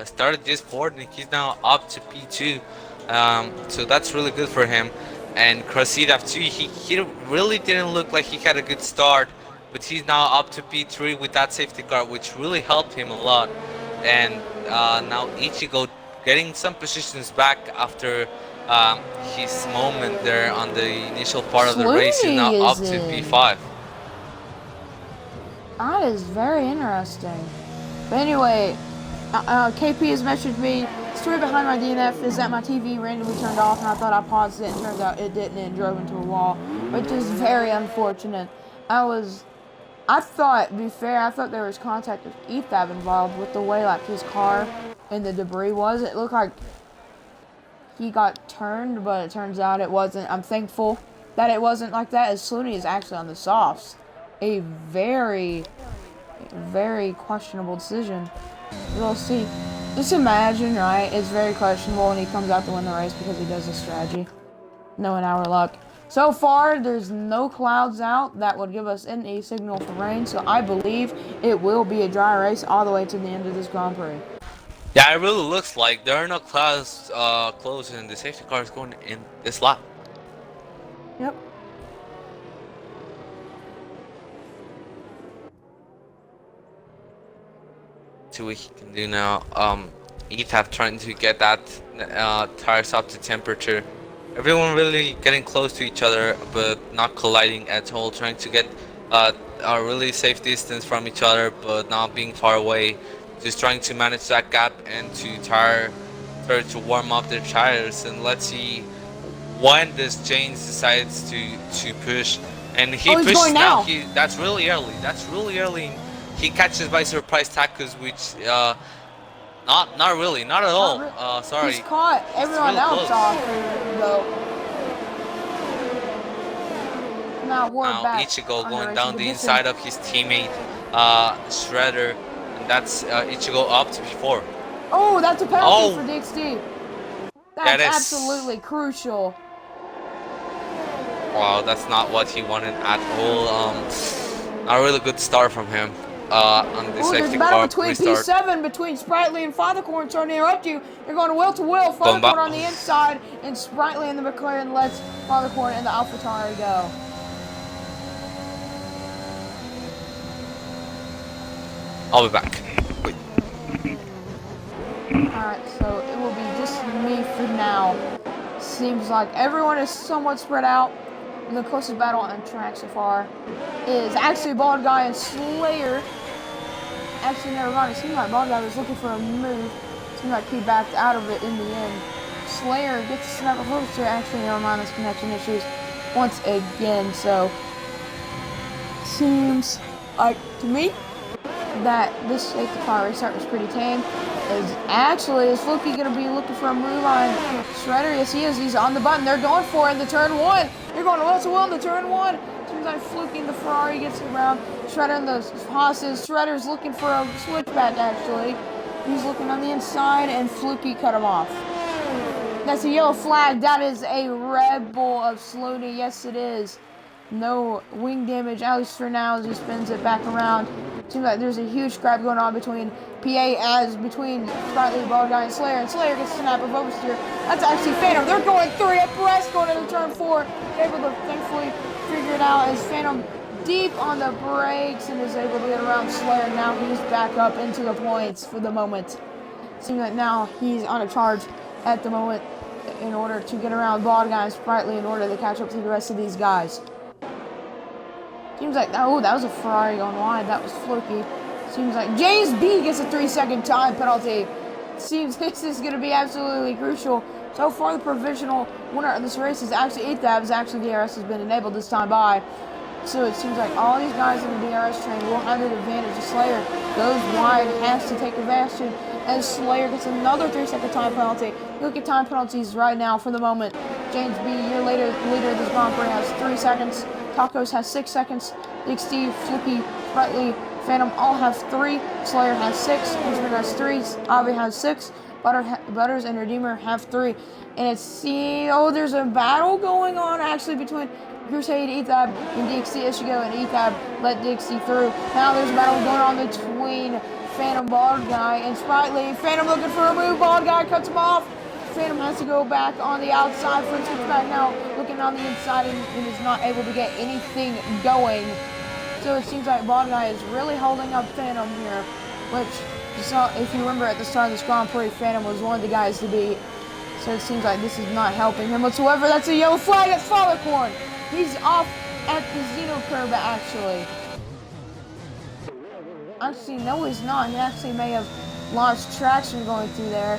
Speaker 2: started just fourth, and he's now up to P2. So that's really good for him. And Crosida too, he really didn't look like he had a good start, but he's now up to P3 with that safety car, which really helped him a lot. And now Ichigo getting some positions back after his moment there on the initial part of the race, is now up to P5.
Speaker 1: That is very interesting. But anyway, KP has messaged me story behind my DNF is that my TV randomly turned off, and I thought I paused it, and turns out it didn't, and drove into a wall, which is very unfortunate. I thought, to be fair, I thought there was contact with ETHAB involved with the way like his car and the debris was. It looked like he got turned, but it turns out it wasn't. I'm thankful that it wasn't like that, as Slooney is actually on the softs. A very, very questionable decision. We'll see. Just imagine, right? It's very questionable when he comes out to win the race because he does this strategy. Knowing our luck. So far, there's no clouds out that would give us any signal for rain, so I believe it will be a dry race all the way to the end of this Grand Prix.
Speaker 2: Yeah, it really looks like there are no clouds close, and the safety car is going in this lap.
Speaker 1: Yep.
Speaker 2: See what he can do now. ETHAB trying to get that tires up to temperature. Everyone really getting close to each other, but not colliding at all. Trying to get a really safe distance from each other, but not being far away. Just trying to manage that gap and to try to warm up their tires. And let's see when this James decides to push. And he pushes now. That's really early. That's really early. He catches by surprise Tacos, which not really, not at all. Sorry.
Speaker 1: He's caught everyone
Speaker 2: really
Speaker 1: else
Speaker 2: close.
Speaker 1: off, though. Now
Speaker 2: Ichigo going down the inside of his teammate, Shredder, and that's Ichigo up to before.
Speaker 1: Oh, that's a penalty for DXD. That's
Speaker 2: that is
Speaker 1: absolutely crucial.
Speaker 2: Wow, that's not what he wanted at all. Not a really good start from him. On the safety car
Speaker 1: between
Speaker 2: restart.
Speaker 1: P7 between Sprightly and Fathercorn. Sorry to interrupt you. They're going to will. Fathercorn on the inside, and Sprightly in the McLaren lets Fathercorn and the AlphaTauri go.
Speaker 2: I'll be back. Wait.
Speaker 1: Alright, so it will be just me for now. Seems like everyone is somewhat spread out. The closest battle on track so far is actually Bald Guy and Slayer. Actually, never mind. It seemed like Bald Guy was looking for a move. It seemed like he backed out of it in the end. Slayer gets a snap of Holster. Actually, never mind. There's connection issues once again. So, seems like to me that this safety car restart was pretty tame. Is Fluky going to be looking for a move on Shredder? Yes, he is. He's on the button. They're going for it in the turn one. They're going to will in the turn one. Seems like Fluky in the Ferrari gets around Shredder and the Haas's. Shredder's looking for a switchback, actually. He's looking on the inside, and Fluky cut him off. That's a yellow flag. That is a Red Bull of Slooney. Yes, it is. No wing damage, at least for now, as he spins it back around. Seems like there's a huge scrap going on between between Sprightly, Bald Guy, and Slayer gets a snap of oversteer. That's actually Phantom. They're going 3 abreast going into turn 4. Able to thankfully figure it out as Phantom deep on the brakes and is able to get around Slayer. Now he's back up into the points for the moment. Seems like now he's on a charge at the moment in order to get around Bald Guy and Sprightly in order to catch up to the rest of these guys. Seems like, oh, that was a Ferrari going wide. That was fluky. Seems like James B gets a 3-second time penalty. Seems this is going to be absolutely crucial. So far, the provisional winner of this race is actually ETHAB. Actually, DRS has been enabled this time by. So it seems like all these guys in the DRS train will have the advantage. Slayer goes wide, has to take advantage, and Slayer gets another 3-second time penalty. Look at time penalties right now for the moment. James B, year later, leader of this Grand Prix, has 3 seconds. Tacos has 6 seconds. Big Steve, Flippy, Sprightly, Phantom all have 3. Slayer has 6. Benjamin has 3. Avi has 6. Butters and Redeemer have 3. And there's a battle going on actually between Crusade, ETHAB, and DXC Ishigo, and ETHAB let DXC through. Now there's a battle going on between Phantom, Bald Guy, and Sprightly. Phantom looking for a move. Bald Guy cuts him off. Phantom has to go back on the outside for a switchback now, looking on the inside and is not able to get anything going. So it seems like Bald Guy is really holding up Phantom here, which you saw, if you remember at the start of this Grand Prix, Phantom was one of the guys to beat. So it seems like this is not helping him whatsoever. That's a yellow flag at Fathercorn. He's off at the Xeno curve, actually. Actually, no, he's not. He actually may have lost traction going through there.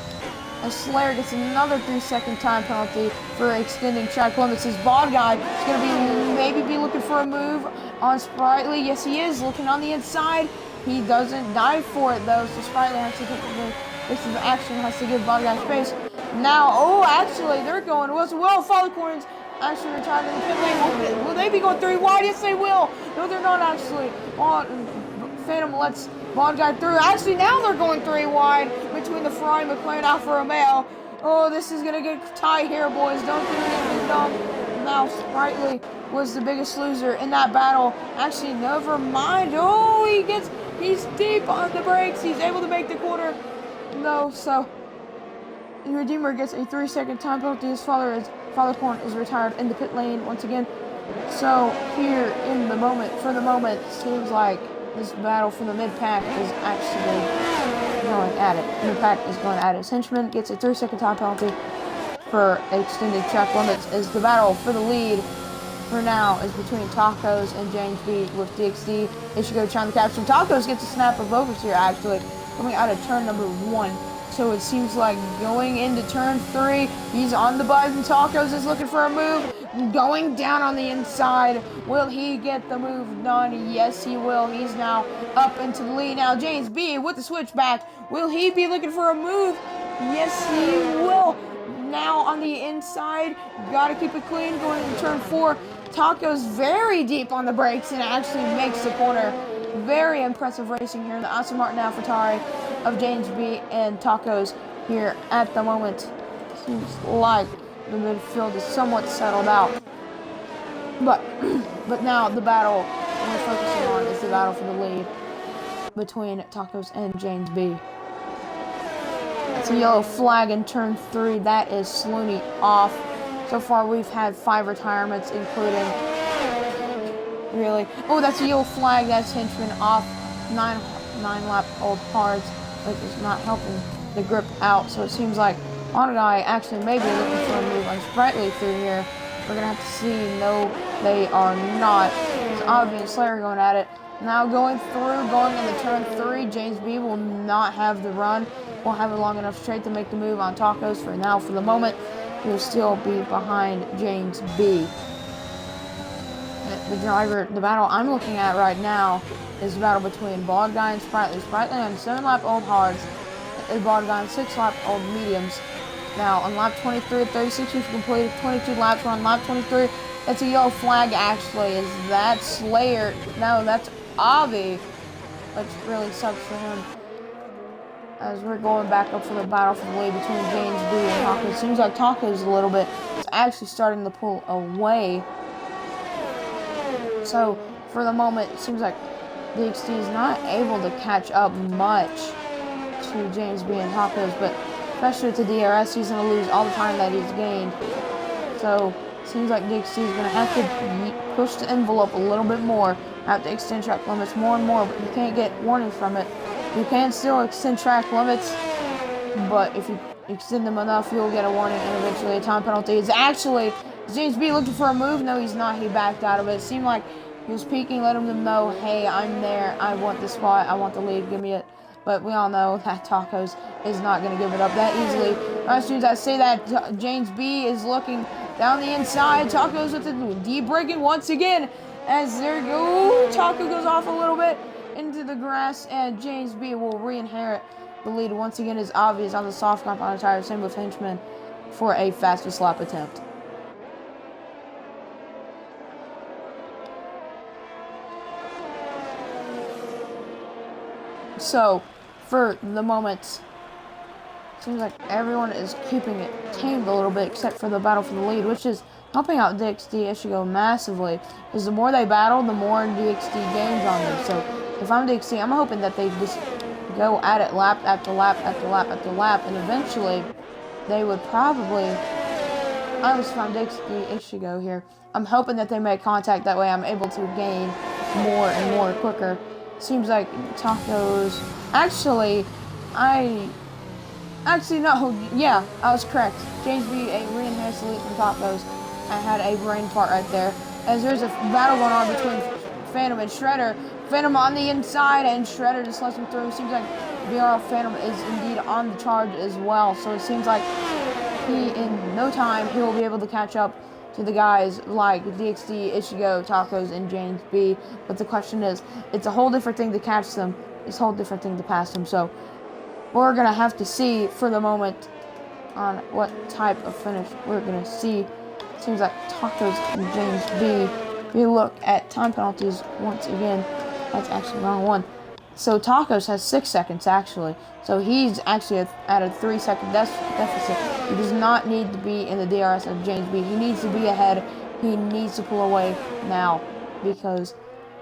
Speaker 1: And Slayer gets another 3-second time penalty for extending track limits. His bald guy is going to maybe be looking for a move on Sprightly. Yes, he is looking on the inside. He doesn't dive for it though, so Sprightly has to take the this is action, has to give bald guy space. Now, oh, actually, they're going well. Foghorns actually retired in the pit lane. Will they be going 3 wide? Yes, they will. No, they're not actually. Phantom lets bald guy through. Actually, now they're going 3 wide between the Ferrari, McLaren, Alfa Romeo. Oh, this is gonna get tight here, boys. Don't do anything dumb. Now, Sprightly was the biggest loser in that battle. Actually, never mind. Oh, he's deep on the brakes. He's able to make the corner. No, so Redeemer gets a 3-second time penalty. His Fathercorn is retired in the pit lane once again. So here in the moment, seems like this battle for the mid-pack is actually going at it. Mid-pack is going at it. His henchman gets a 3-second time penalty for extended track limits. As the battle for the lead for now is between Tacos and James B with DXD. Ishigo trying to capture him. Tacos gets a snap of focus here actually, coming out of turn number 1. So it seems like going into turn 3, he's on the button. Tacos is looking for a move. Going down on the inside. Will he get the move done? Yes, he will. He's now up into the lead. Now James B with the switchback. Will he be looking for a move? Yes, he will. Now on the inside, gotta keep it clean going into turn 4. Tacos very deep on the brakes and actually makes the corner. Very impressive racing here in the Aston Martin AlphaTauri of James B and Tacos here at the moment. Seems like the midfield is somewhat settled out. But now the battle we're focusing on is the battle for the lead between Tacos and James B. It's a yellow flag in turn 3. That is Slooney off. So far we've had 5 retirements, including really. Oh, that's a yellow flag. That's henchman off. 9-lap old cards, which is not helping the grip out. So it seems like on guy actually may be looking for a move on Sprightly through here. We're gonna have to see. No, they are not. It's obvious. Slayer going at it. Now going into turn 3, James B will not have the run. Won't have it long enough straight to make the move on Tacos for now. For the moment, he will still be behind James B. The battle I'm looking at right now is the battle between Bald Guy and Sprightly. Sprightly on 7-lap old hards, and Bald Guy on 6-lap old mediums. Now on lap 23 of 36, we've completed 22 laps. We're on lap 23. That's a yellow flag actually. Is that Slayer? No, that's Avi, which really sucks for him. As we're going back up for the battle for the lead between James B and Tacos. It seems like Tacos a little bit is actually starting to pull away. So for the moment, it seems like DXD is not able to catch up much to James B and Tacos, but especially to DRS, he's going to lose all the time that he's gained. So it seems like DXD is going to have to push the envelope a little bit more, have to extend track limits more and more, but you can't get warnings from it. You can still extend track limits, but if you extend them enough, you'll get a warning and eventually a time penalty. It's actually James B looking for a move. No, he's not. He backed out of it. It seemed like he was peeking, letting them know, hey, I'm there. I want the spot. I want the lead. Give me it. But we all know that Tacos is not going to give it up that easily. As soon as I say that, James B is looking down the inside. Tacos with the de-braking once again. As there go, Taco goes off a little bit into the grass, and James B will re-inherit the lead once again. Is obvious on the soft compound tire, same with Henchman for a fastest lap attempt. So, for the moment, seems like everyone is keeping it tamed a little bit, except for the battle for the lead, which is helping out DXD Ishigo massively. Because the more they battle, the more DXD gains on them. So, if I'm DXD, I'm hoping that they just go at it lap after lap after lap after lap, and eventually they would probably, honestly, if I'm DXD Ishigo here, I'm hoping that they make contact. That way I'm able to gain more and more quicker. Seems like Tacos, no, yeah, I was correct. James B, a re-enhanced lead from Tacos. I had a brain fart right there. As there's a battle going on between Phantom and Shredder. Phantom on the inside, and Shredder just lets him through. Seems like BRL Phantom is indeed on the charge as well. So it seems like in no time, he will be able to catch up to the guys like DXD, Ichigo, Tacos, and James B. But the question is, it's a whole different thing to catch them. It's a whole different thing to pass them. So we're going to have to see for the moment on what type of finish we're going to see. It seems like Tacos and James B. If you look at time penalties once again, that's actually the wrong one. So Tacos has 6 seconds actually. So he's actually at a 3-second deficit. He does not need to be in the DRS of James B. He needs to be ahead. He needs to pull away now. Because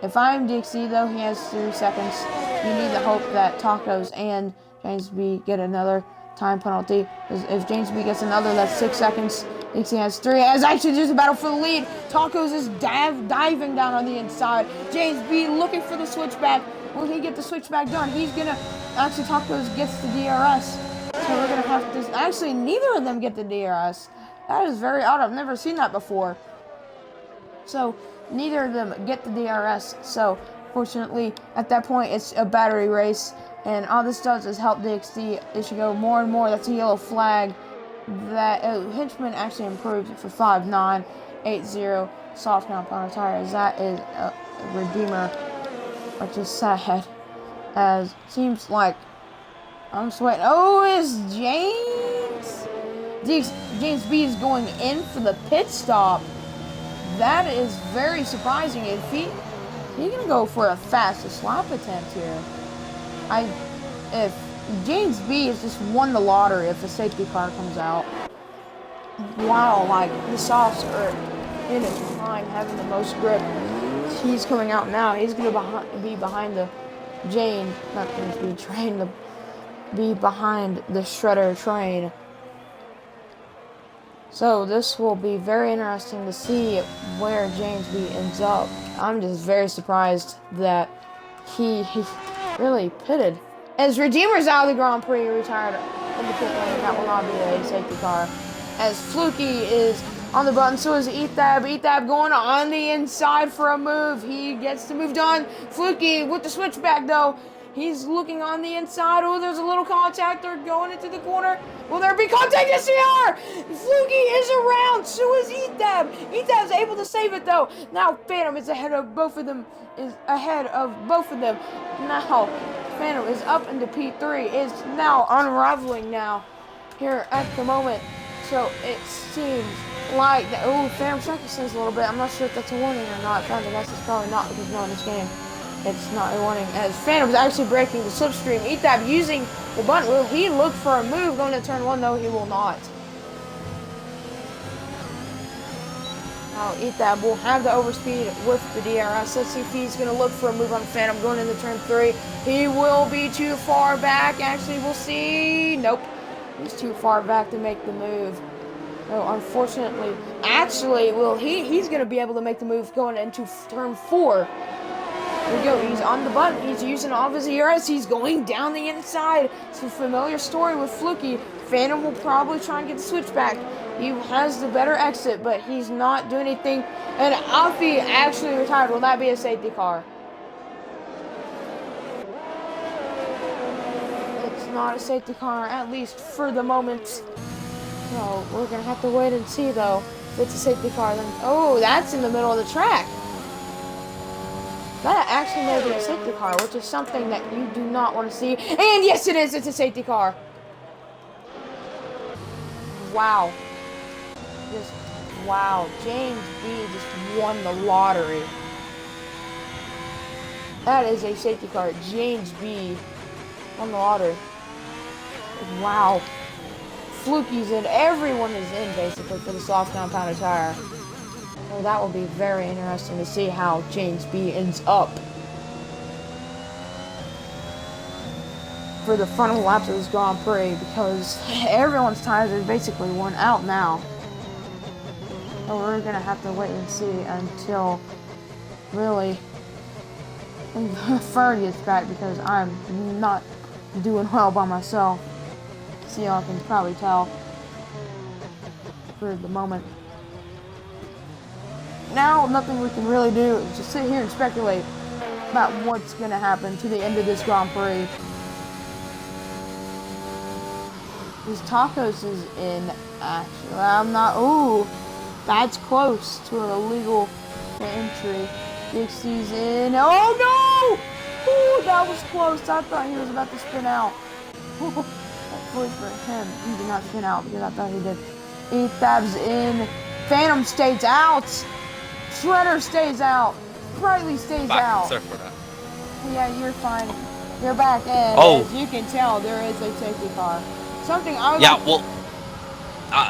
Speaker 1: if I'm DXC though, he has 3 seconds. You need to hope that Tacos and James B get another time penalty. Because if James B gets another, that's 6 seconds. DXC has 3. As actually just a battle for the lead. Tacos is diving down on the inside. James B looking for the switchback. Will he get the switchback done? He's gonna actually Tacos gets the DRS. So we're gonna have to actually neither of them get the DRS. That is very odd. I've never seen that before. So neither of them get the DRS. So fortunately at that point it's a battery race. And all this does is help DXD Ichigo more and more. That's a yellow flag. That Hinchman actually improved for 5.980 soft compound tires. That is a redeemer, which is sad. As seems like I'm sweating. Oh, it's James. James B is going in for the pit stop. That is very surprising. If he's gonna go for a fastest lap attempt here. If James B has just won the lottery if a safety car comes out. Wow, like the softs are in his prime, having the most grip. He's coming out now. He's gonna be behind the not James B train, be behind the shredder train. So this will be very interesting to see where James B ends up. I'm just very surprised that he really pitted. As Redeemer's out of the Grand Prix, retired in the pit lane, that will not be a safety car. As Fluky is on the button, so is Ethab. Ethab going on the inside for a move. He gets the move done. Fluky with the switchback though. He's looking on the inside. Oh, there's a little contact. They're going into the corner. Will there be contact? Yes, they are! Fluky is around. So is Ethab. Ethab's able to save it, though. Now, Phantom is ahead of both of them. Now, Phantom is up into P3. Is now unraveling now here at the moment. So it seems like that. Oh, Phantom second sings a little bit. I'm not sure if that's a warning or not. I guess it's probably not because no in this game. It's not a warning, as Phantom is actually breaking the slipstream. Ethab using the button. Will he look for a move going to turn 1? No, he will not. Now, Ethab will have the overspeed with the DRS. Let's see if he's going to look for a move on Phantom going into turn 3. He will be too far back. Actually, we'll see. Nope. He's too far back to make the move. So, unfortunately, actually, he's going to be able to make the move going into turn 4. There we go. He's on the button. He's using all of his ERS. He's going down the inside. It's a familiar story with Fluky. Phantom will probably try and get the switchback. He has the better exit, but he's not doing anything. And Alfie actually retired. Will that be a safety car? It's not a safety car, at least for the moment. So we're going to have to wait and see, though. If it's a safety car, then... Oh, that's in the middle of the track. That actually may be a safety car, which is something that you do not want to see. And yes, it is. It's a safety car. Wow. Wow. James B just won the lottery. That is a safety car. James B won the lottery. Wow. Fluky's in. Everyone is in, basically, for the soft compounded tire. So that will be very interesting to see how James B ends up for the final laps of this Grand Prix, because everyone's tires are basically worn out now. So we're going to have to wait and see until really Fern gets back, because I'm not doing well by myself. So y'all can probably tell for the moment. Now, nothing we can really do is just sit here and speculate about what's going to happen to the end of this Grand Prix. His tacos is in. Actually, I'm not. Ooh, that's close to an illegal entry. Dixie's in. Oh no! Ooh, that was close. I thought he was about to spin out. Hopefully for him, he did not spin out because I thought he did. Ethab's in. Phantom stays out. Shredder stays out. Sprightly stays
Speaker 2: Back.
Speaker 1: out.
Speaker 2: Sorry for that.
Speaker 1: Yeah, you're fine. You're back, and
Speaker 2: Oh.
Speaker 1: as you can tell, there is a safety car. Something I
Speaker 2: Yeah,
Speaker 1: like.
Speaker 2: well,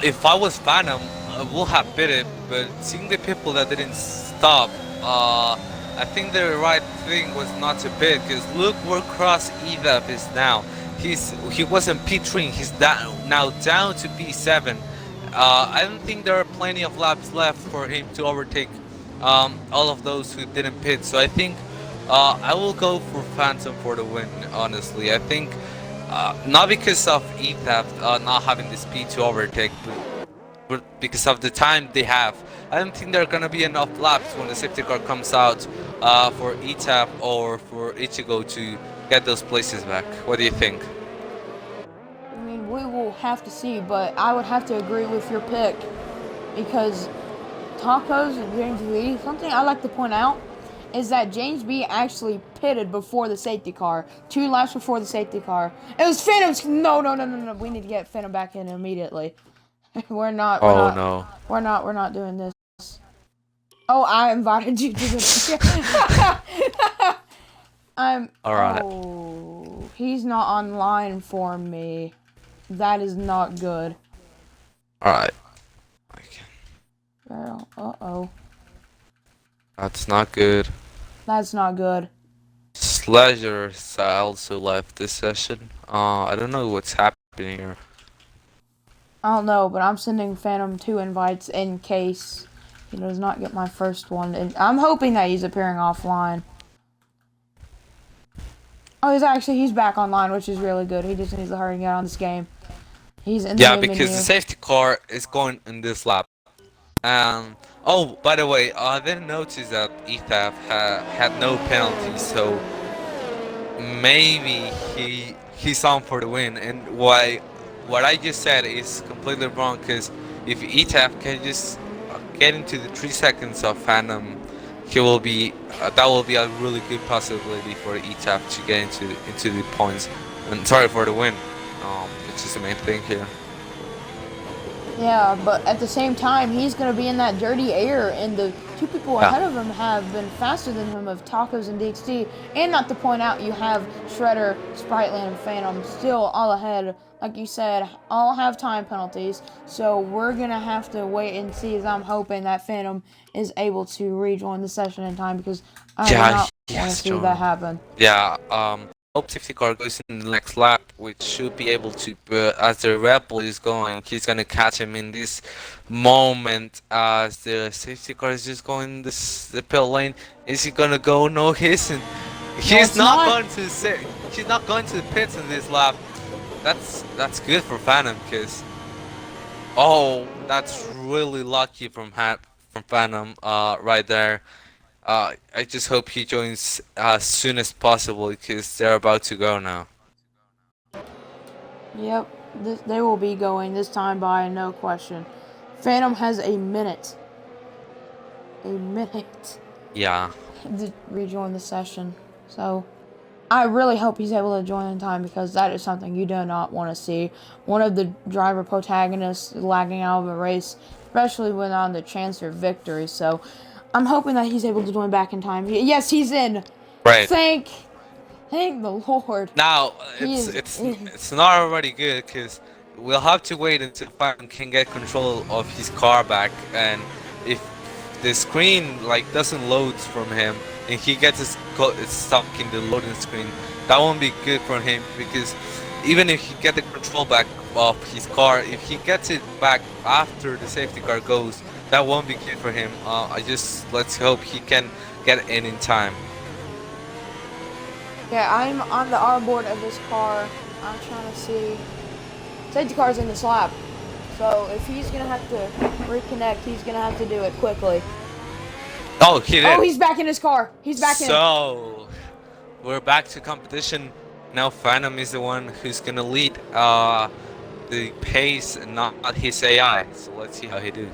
Speaker 2: if I was Phantom, I would have bid it, but seeing the people that didn't stop, I think the right thing was not to bid, because look where Cross Edap is now. He was in P3, he's now down to P7. I don't think there are plenty of laps left for him to overtake all of those who didn't pit, so I think I will go for Phantom for the win, honestly. I think not because of ETAP not having the speed to overtake, but because of the time they have. I don't think there are gonna be enough laps when the safety car comes out for ETAP or for Ichigo to get those places back. What do you think?
Speaker 1: I mean, we will have to see, but I would have to agree with your pick because tacos and James B. Something I like to point out is that James B actually pitted before the safety car, 2 laps before the safety car. It was Phantom's. No. We need to get Phantom back in immediately. We're not
Speaker 2: Oh no.
Speaker 1: doing this. Oh, I invited you to the.
Speaker 2: Alright.
Speaker 1: Oh, he's not online for me. That is not good.
Speaker 2: Alright.
Speaker 1: Girl, uh-oh.
Speaker 2: That's not good.
Speaker 1: That's not good.
Speaker 2: Sledger also left this session. I don't know what's happening here.
Speaker 1: I don't know, but I'm sending Phantom 2 invites in case he does not get my first one. And I'm hoping that he's appearing offline. Oh, he's back online, which is really good. He just needs to hurry and get on this game. He's in the
Speaker 2: Yeah,
Speaker 1: main
Speaker 2: because
Speaker 1: menu.
Speaker 2: the safety car is going in this lap. Oh, by the way, I didn't notice that ETAF had no penalties, so maybe he's on for the win. And what I just said is completely wrong, because if ETAF can just get into the 3 seconds of Phantom, he will be that will be a really good possibility for ETAF to get into the points. And sorry for the win, which is the main thing here.
Speaker 1: Yeah, but at the same time, he's going to be in that dirty air, and the 2 people ahead of him have been faster than him of Tacos and DXT. And not to point out, you have Shredder, Sprightly, and Phantom still all ahead. Like you said, all have time penalties. So we're going to have to wait and see, as I'm hoping that Phantom is able to rejoin the session in time, because I do not want to see that happen.
Speaker 2: Yeah, hope safety car goes in the next lap, which should be able to, but as the Red Bull is going, he's gonna catch him in this moment as the safety car is just going the pit lane. Is he gonna go? No, he isn't. He's not going to the pits in this lap. That's good for Phantom, because that's really lucky from Phantom right there. I just hope he joins as soon as possible, because they're about to go now.
Speaker 1: Yep, they will be going this time by no question. Phantom has a minute. A minute.
Speaker 2: Yeah.
Speaker 1: To rejoin the session. So, I really hope he's able to join in time, because that is something you do not want to see. One of the driver protagonists lagging out of a race, especially when on the chance for victory. So, I'm hoping that he's able to join back in time. Yes, he's in.
Speaker 2: Right.
Speaker 1: Thank the Lord.
Speaker 2: Now it's not already good, because we'll have to wait until Phantom can get control of his car back, and if the screen doesn't load from him and he gets stuck in the loading screen, that won't be good for him, because even if he get the control back of his car, if he gets it back after the safety car goes, that won't be good for him. Let's hope he can get in time.
Speaker 1: Yeah, I'm on the R board of this car. I'm trying to see. Safety car's in the slap. So if he's going to have to reconnect, he's going to have to do it quickly.
Speaker 2: Oh, he did.
Speaker 1: Oh, he's back in his car. He's back in.
Speaker 2: So, we're back to competition. Now Phantom is the one who's going to lead. the pace, not his AI. So let's see how he did.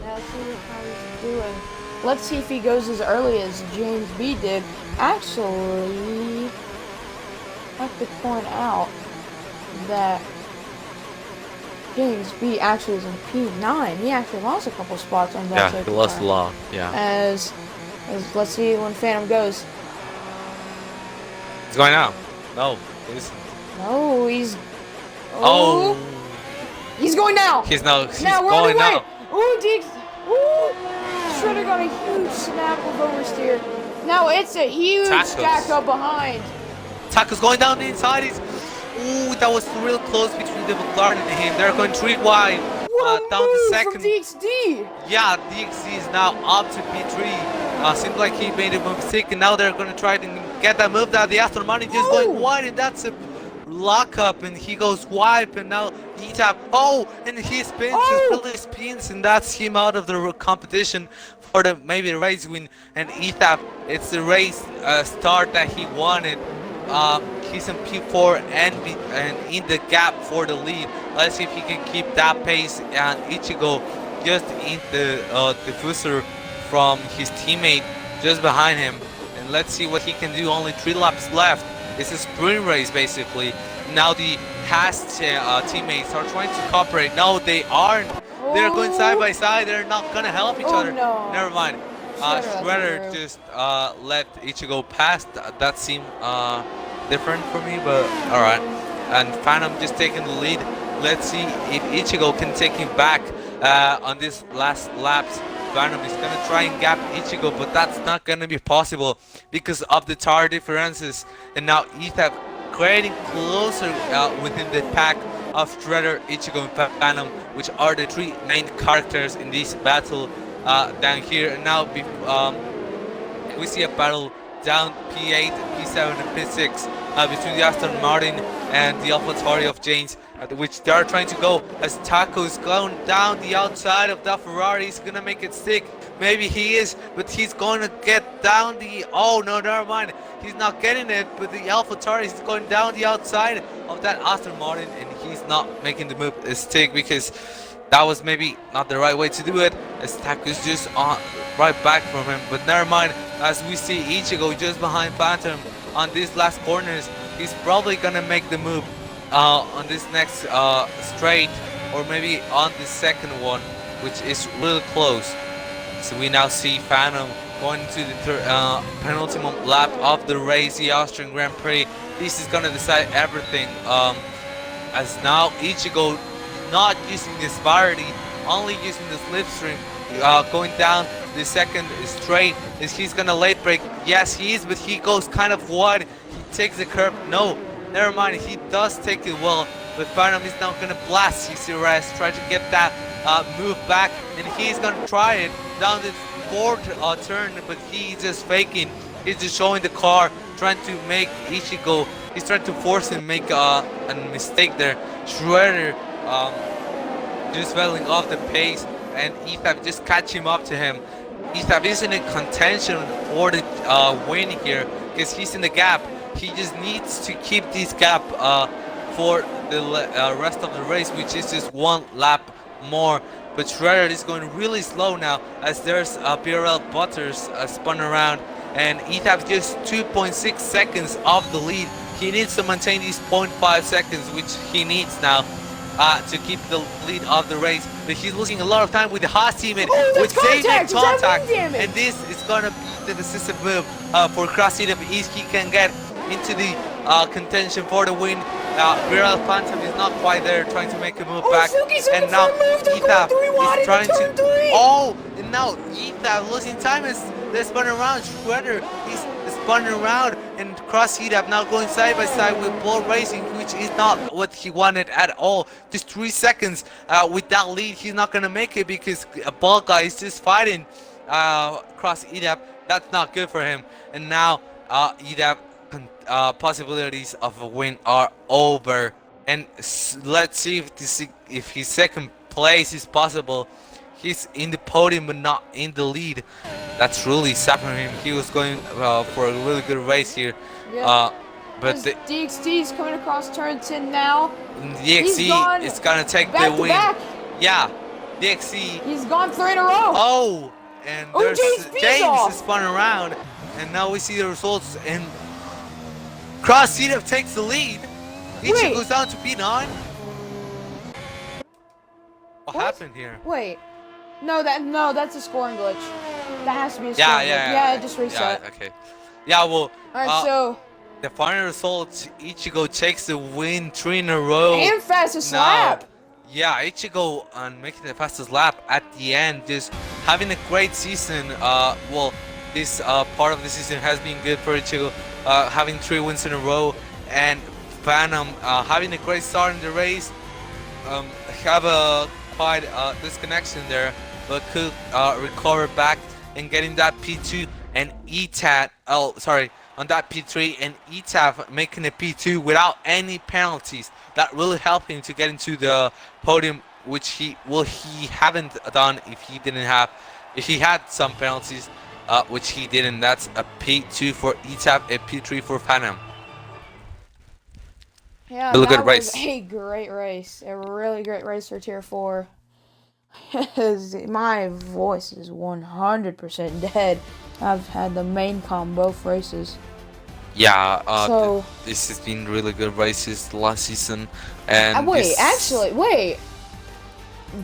Speaker 1: Let's see how he's doing. Let's see if he goes as early as James B did. Actually, I have to point out that James B actually is in P9. He actually lost a couple spots on that
Speaker 2: Yeah,
Speaker 1: safety
Speaker 2: he lost a
Speaker 1: car.
Speaker 2: lot. Yeah.
Speaker 1: As let's see when Phantom goes.
Speaker 2: He's going now. No, he isn't.
Speaker 1: No, he's
Speaker 2: Oh,
Speaker 1: he's going now.
Speaker 2: he's
Speaker 1: Now we're
Speaker 2: going
Speaker 1: underway.
Speaker 2: now.
Speaker 1: Ooh, Diggs. Ooh, Shredder got a huge snap of oversteer. Now it's a huge
Speaker 2: Tacos.
Speaker 1: stack up behind.
Speaker 2: Taco's going down the inside. Ooh, that was real close between the McLaren and him. They're going 3 wide.
Speaker 1: What a
Speaker 2: Down the
Speaker 1: move
Speaker 2: second.
Speaker 1: from DXD.
Speaker 2: Yeah, DXC is now up to P3. Seems like he made a mistake, and now they're going to try to get that move down. The Aston Martin just going wide, and that's a lockup, and he goes wide, and now he tap. Oh, and he spins, really spins, and that's him out of the competition for the maybe the race win. And Etap, it's the race start that he wanted. He's in P4 and in the gap for the lead. Let's see if he can keep that pace, and Ichigo just in the diffuser from his teammate just behind him. And let's see what he can do. Only 3 laps left. It's a sprint race basically. Now the Haas teammates are trying to cooperate. No, they aren't. They're going side by side. They're not gonna help each other.
Speaker 1: No.
Speaker 2: Never mind. Shredder just let Ichigo pass. That seemed different for me, but alright. And Phantom just taking the lead. Let's see if Ichigo can take him back on this last laps. Phantom is gonna try and gap Ichigo, but that's not gonna be possible because of the tire differences. And now Ethap creating closer within the pack of Shredder, Ichigo, and Phantom, which are the 3 main characters in this battle down here. And now we see a battle down P8, P7, and P6 between the Aston Martin and the AlphaTauri of James, which they are trying to go as Taco's going down the outside of the Ferrari. He's gonna make it stick. Maybe he is, but he's going to get down the... Oh, no, never mind. He's not getting it, but the AlphaTauri is going down the outside of that Aston Martin, and he's not making the move stick because that was maybe not the right way to do it, as Taco's just on right back from him. But never mind, as we see Ichigo just behind Phantom on these last corners. He's probably going to make the move on this next straight, or maybe on the second one, which is really close. So we now see Phantom going to the penultimate lap of the race, the Austrian Grand Prix. This is going to decide everything, as now Ichigo not using the Disparity, only using the slipstream, going down the second straight. Is he's going to late break? Yes, he is, but he goes kind of wide. He takes the curb. No, never mind. He does take it well, but Phantom is now going to blast CCRS, try to get that move back, and he's going to try it down the fourth turn, but he's just faking. He's just showing the car, trying to make Ichigo, he's trying to force him to make a mistake there. Shredder just falling off the pace, and Ethap just catching up to him. Ethap isn't in contention for the win here because he's in the gap. He just needs to keep this gap for the rest of the race, which is just 1 lap more. But Shredder is going really slow now, as there's BRL Butters spun around, and Ethap just 2.6 seconds off the lead. He needs to maintain these 0.5 seconds, which he needs now to keep the lead of the race. But he's losing a lot of time with the Haas teammate, with same contact, and this is going to be the decisive move for Cross Ethap if he can get into the contention for the win. Viral Phantom is not quite there, trying to make a move back, and now Ethap is trying to... Oh, and now Ethap losing time as they spun around. Shredder is spun around, and Cross Ethap now going side by side with Ball Racing, which is not what he wanted at all. Just 3 seconds with that lead. He's not gonna make it because a Ball guy is just fighting Cross Ethap. That's not good for him. And now Ethap possibilities of a win are over, and let's see if his second place is possible. He's in the podium but not in the lead. That's really sad for him. He was going for a really good race here, but
Speaker 1: As
Speaker 2: the
Speaker 1: DXT's coming across turn 10 now. He's
Speaker 2: DXC
Speaker 1: gone
Speaker 2: is gonna take the
Speaker 1: back to
Speaker 2: win.
Speaker 1: back.
Speaker 2: Yeah, DXC.
Speaker 1: He's gone 3 in a row.
Speaker 2: Oh, and
Speaker 1: Oh,
Speaker 2: there's
Speaker 1: James
Speaker 2: James
Speaker 1: off.
Speaker 2: is spun around, and now we see the results. And Cross Setup takes the lead. Ichi
Speaker 1: Wait.
Speaker 2: goes down to P9. What happened here?
Speaker 1: Wait. No, that's a scoring glitch. That has to be a
Speaker 2: Yeah,
Speaker 1: scoring glitch. Yeah, it just reset.
Speaker 2: Yeah, okay. Yeah, well,
Speaker 1: Alright, so
Speaker 2: the final result, Ichigo takes the win 3 in a row.
Speaker 1: and fastest
Speaker 2: now.
Speaker 1: lap.
Speaker 2: Yeah, Ichigo on making the fastest lap at the end, just having a great season. Well, this part of the season has been good for Ichigo, having 3 wins in a row, and Phantom having a great start in the race. Have a quite disconnection there, but could recover back and getting that P2 and ETAT. Oh, sorry, on that P3 and ETAF making a P2 without any penalties. That really helped him to get into the podium, which he haven't done if he had some penalties, which he didn't. That's a P2 for ETAF, a P3 for Phantom.
Speaker 1: Yeah,
Speaker 2: really
Speaker 1: that
Speaker 2: good race.
Speaker 1: was a great race. A really great race for Tier 4. My voice is 100% dead. I've had the main com both races.
Speaker 2: Yeah,
Speaker 1: So
Speaker 2: this has been really good races last season. And
Speaker 1: wait,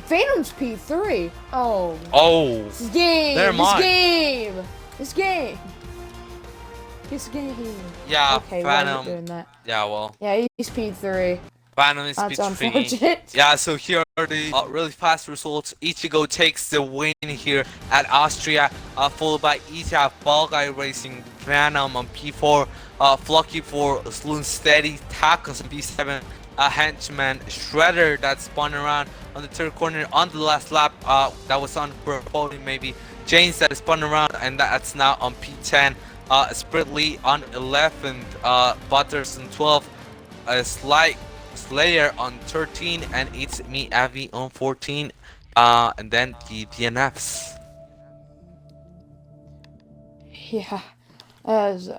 Speaker 1: Phantom's P3. Oh.
Speaker 2: Oh.
Speaker 1: This game.
Speaker 2: Never mind.
Speaker 1: This game.
Speaker 2: Yeah,
Speaker 1: Okay,
Speaker 2: Phantom.
Speaker 1: why is it doing that?
Speaker 2: Yeah, well.
Speaker 1: Yeah, he's P3.
Speaker 2: Phantom is
Speaker 1: That's
Speaker 2: P3.
Speaker 1: unfortunate.
Speaker 2: Yeah, so here are the really fast results. Ichigo takes the win here at Austria, followed by ETAF, Ball Guy Racing, Phantom on P4, Flocky for Sloon Steady, Tacos on P7, Henchman, Shredder that spun around on the third corner on the last lap. That was on for podium maybe. James that spun around, and that's now on P10. Spritly on 11th, Butters on 12th, Slight Slayer on 13, and it's me Avi on 14, and then the DNFs.
Speaker 1: Yeah, as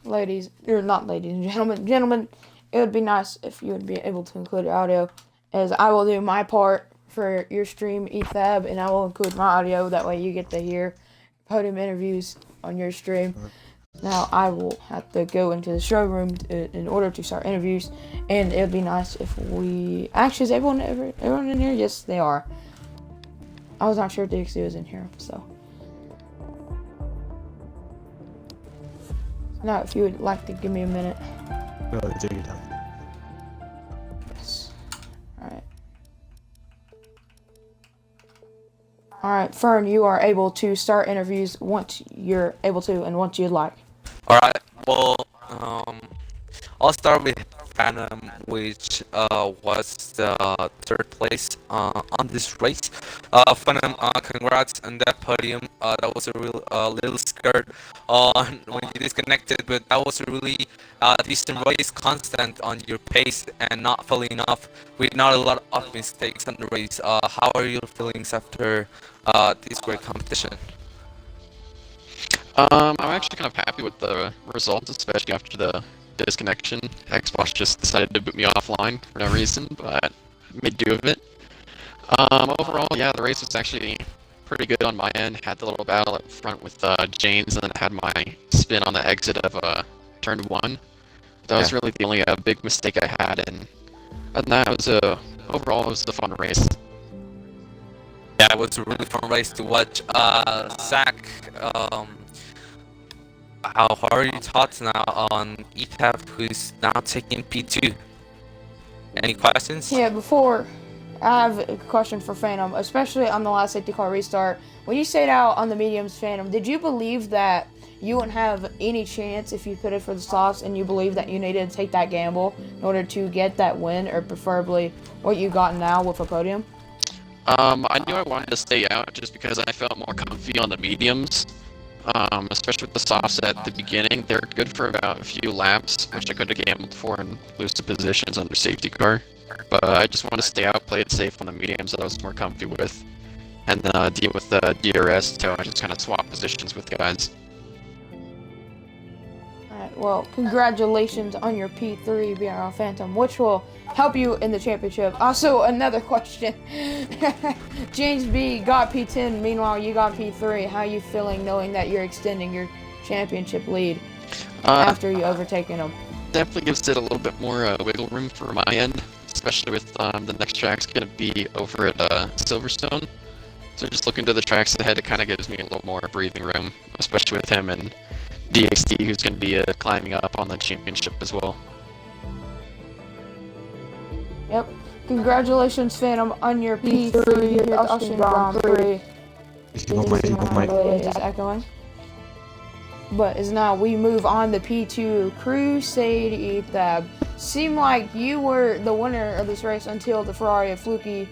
Speaker 1: ladies, or not ladies and gentlemen, it would be nice if you would be able to include audio, as I will do my part for your stream, ETHAB, and I will include my audio. That way you get to hear podium interviews on your stream. Now I will have to go into the showroom in order to start interviews, and it would be nice if we actually is everyone in here? Yes, they are. I was not sure if DXD was in here, so. Now, if you would like to give me a minute.
Speaker 3: No, take your time.
Speaker 1: Yes. Alright. Alright, Fern, you are able to start interviews once you're able to and once you'd like.
Speaker 2: Alright, well, I'll start with Phantom, which was the third place on this race. Phantom, congrats on that podium. That was a real little scared when you disconnected, but that was a really decent race, constant on your pace and not falling off with not a lot of mistakes on the race. How are your feelings after this great competition?
Speaker 4: I'm actually kind of happy with the results, especially after the disconnection. Xbox just decided to boot me offline for no reason, but made do of it. Overall, yeah, the race was actually pretty good on my end. Had the little battle up front with James, and then I had my spin on the exit of turn 1. That was really the only big mistake I had, and other than that, it was overall it was a fun race.
Speaker 2: Yeah, it was a really fun race to watch. Zach, how are your thoughts now on ETAF, who's now taking P2? Any questions?
Speaker 1: Yeah, before, I have a question for Phantom, especially on the last safety car restart. When you stayed out on the mediums, Phantom, did you believe that you wouldn't have any chance if you put it for the softs, and you believe that you needed to take that gamble in order to get that win, or preferably what you got now with a podium?
Speaker 4: I knew I wanted to stay out just because I felt more comfy on the mediums. Especially with the softs at the beginning, they're good for about a few laps, which I could have gambled for and lose the positions under safety car. But I just want to stay out, play it safe on the mediums that I was more comfy with, and deal with the DRS, so I just kind of swap positions with guys.
Speaker 1: Alright, well, congratulations on your P3 BRL Phantom, which will help you in the championship. Also, another question. James B got P10, meanwhile you got P3. How are you feeling knowing that you're extending your championship lead after you overtaken him?
Speaker 4: Definitely gives it a little bit more wiggle room for my end, especially with the next track's going to be over at Silverstone. So just looking to the tracks ahead, it kind of gives me a little more breathing room, especially with him and DXD, who's going to be climbing up on the championship as well.
Speaker 1: Yep. Congratulations, Phantom, on your P3 here at the Austrian Grand Prix. Just echoing. But as now we move on to P2 Crusade Ethab. Seemed like you were the winner of this race until the Ferrari of Fluky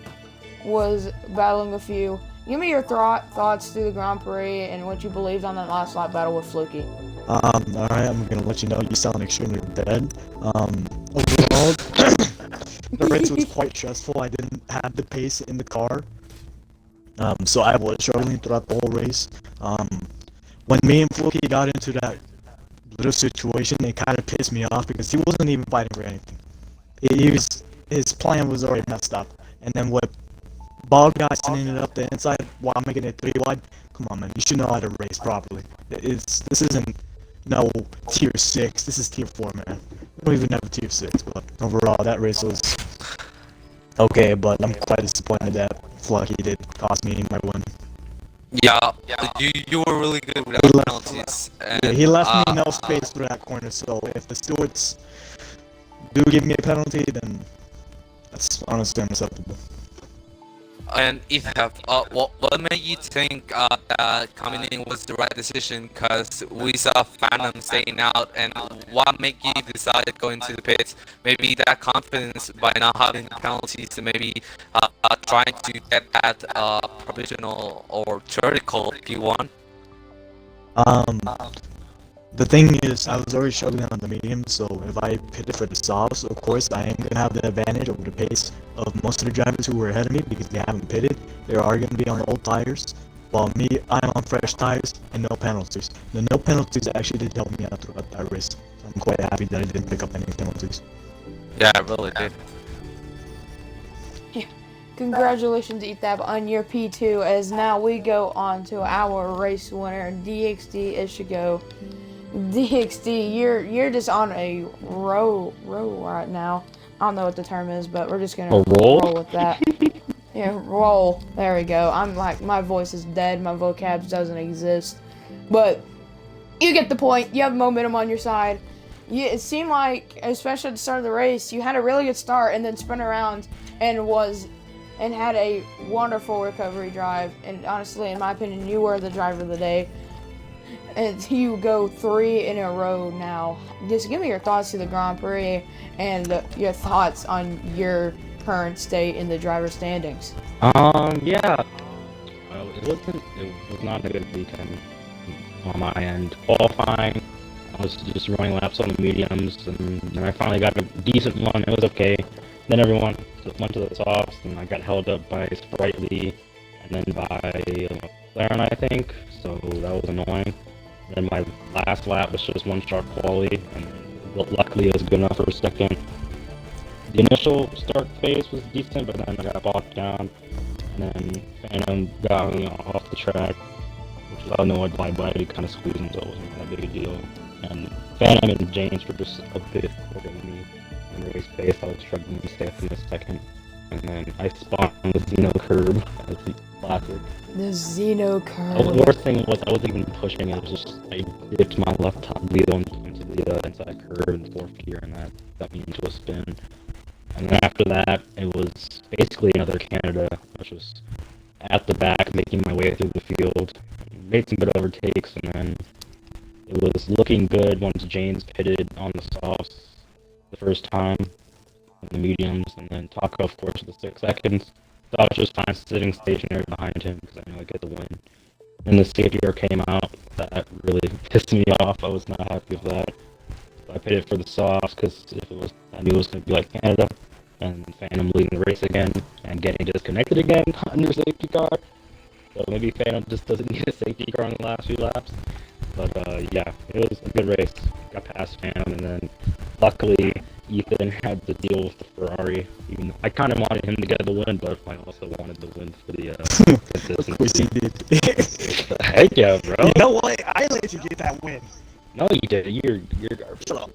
Speaker 1: was battling with you. Give me your thoughts through the Grand Prix and what you believed on that last lap battle with Fluky.
Speaker 3: Alright, I'm gonna let you know you sound extremely dead. Overall, the race was quite stressful. I didn't have the pace in the car. So I was struggling throughout the whole race. When me and Fluky got into that little situation, it kind of pissed me off because he wasn't even fighting for anything. His plan was already messed up. And then with Ball guys sending it up the inside while making it 3 wide, come on, man, you should know how to race properly. This isn't no tier 6, this is tier 4, man. We don't even have a tier 6, but overall, that race was okay, but I'm quite disappointed that Fluky did cost me my win.
Speaker 2: Yeah, you were really good without penalties. And,
Speaker 3: he left me no space for that corner, so if the stewards do give me a penalty, then that's honestly unacceptable.
Speaker 2: And what made you think that coming in was the right decision? Because we saw Phantom staying out, and what made you decide to go into the pits? Maybe that confidence by not having penalties, and maybe trying to get that provisional or theoretical P1.
Speaker 3: The thing is, I was already struggling on the medium, so if I pitted for the softs, of course, I am going to have the advantage over the pace of most of the drivers who were ahead of me because they haven't pitted. They are going to be on old tires, while me, I'm on fresh tires and no penalties. The no penalties actually did help me out throughout that race. So I'm quite happy that I didn't pick up any penalties.
Speaker 2: Yeah, I really did.
Speaker 1: Congratulations, Ethab, on your P2, as now we go on to our race winner, DXD Ishigo. DXD, you're just on a roll right now. I don't know what the term is, but we're just gonna roll with that. Yeah, roll. There we go. I'm like, my voice is dead. My vocab doesn't exist. But you get the point. You have momentum on your side. It seemed like, especially at the start of the race, you had a really good start and then spun around and had a wonderful recovery drive. And honestly, in my opinion, you were the driver of the day. And you go 3 in a row now. Just give me your thoughts to the Grand Prix and your thoughts on your current state in the driver standings.
Speaker 5: Yeah. Well, it was not a good weekend on my end. Qualifying, I was just running laps on the mediums, and then I finally got a decent one. It was okay. Then everyone went to the softs, and I got held up by Sprightly, and then by McLaren, I think. So that was annoying. Then my last lap was just 1 star quality, and luckily it was good enough for a second. The initial start phase was decent, but then I got bogged down, and then Phantom got me off the track, which was annoyed by, but I kind of squeezed him, so it wasn't that big a deal. And Phantom and James were just a bit quicker than me in the race pace. I was struggling to stay up in the second, and then I spawned the Xeno curb as the classic.
Speaker 1: The Xeno curb.
Speaker 5: The worst thing was I wasn't even pushing, it was just I dipped my left top wheel into the inside curb in 4th gear, and that got me into a spin. And then after that, it was basically another Canada, which was at the back, making my way through the field. Made some good overtakes, and then it was looking good once James pitted on the softs the first time, and the mediums, and then Taco, of course, the 6 seconds. So I was just fine sitting stationary behind him because I knew I'd get the win. And the safety car came out. That really pissed me off. I was not happy with that. So I pitted for the softs because I knew it was going to be like Canada. And Phantom leading the race again and getting disconnected again under safety car. So maybe Phantom just doesn't need a safety car on the last few laps. But yeah, it was a good race. Got past Phantom, and then luckily Ethan had to deal with the Ferrari. Even though I kind of wanted him to get the win, but I also wanted the win for the
Speaker 3: Of course he
Speaker 5: consistency.
Speaker 3: did.
Speaker 5: Heck yeah, bro.
Speaker 3: You know what? I let you get that win.
Speaker 5: No, you did. You're garbage.
Speaker 3: Shut up.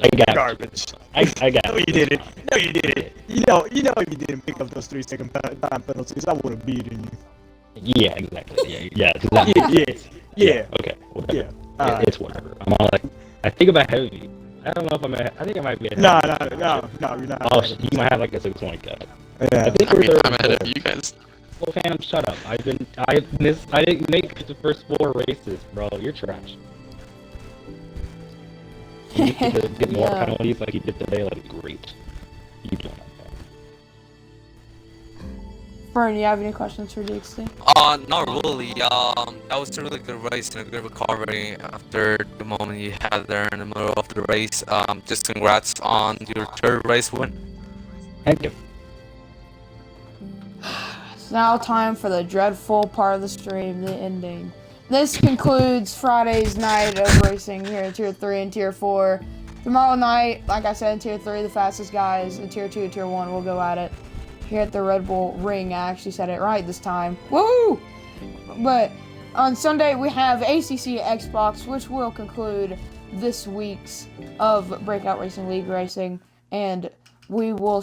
Speaker 5: I got
Speaker 3: Garbage.
Speaker 5: I got.
Speaker 3: No, you didn't. No, you didn't. You know, if you didn't pick up those 3-second time penalties, I would have beaten you.
Speaker 5: Yeah, exactly. Yeah, exactly.
Speaker 3: Yeah.
Speaker 5: Okay, whatever.
Speaker 3: Yeah.
Speaker 5: It's whatever. I'm all like, I think I'm ahead of you. I don't know if I'm ahead. I think I might be ahead.
Speaker 3: No, you're not.
Speaker 5: Oh, you might have like a 6-point gap.
Speaker 3: Yeah.
Speaker 5: I think
Speaker 4: I
Speaker 5: we're
Speaker 4: mean,
Speaker 5: third
Speaker 4: I'm
Speaker 5: and
Speaker 4: ahead
Speaker 5: fourth.
Speaker 4: of you guys.
Speaker 5: Well, fam, shut up. I didn't make the first 4 races, bro. You're trash. You need to get more
Speaker 1: Yeah.
Speaker 5: penalties like you did today. Like, great. You don't have that.
Speaker 1: Fern, you have any questions for DXT?
Speaker 2: Not really. That was a really good race and a good recovery after the moment you had there in the middle of the race. Just congrats on your 3rd race win.
Speaker 5: Thank you.
Speaker 1: It's now time for the dreadful part of the stream, the ending. This concludes Friday's night of racing here in Tier 3 and Tier 4. Tomorrow night, like I said, in Tier 3, the fastest guys in Tier 2 and Tier 1 will go at it here at the Red Bull Ring. I actually said it right this time. Woo! But on Sunday, we have ACC Xbox, which will conclude this week's of Breakout Racing League racing. And we will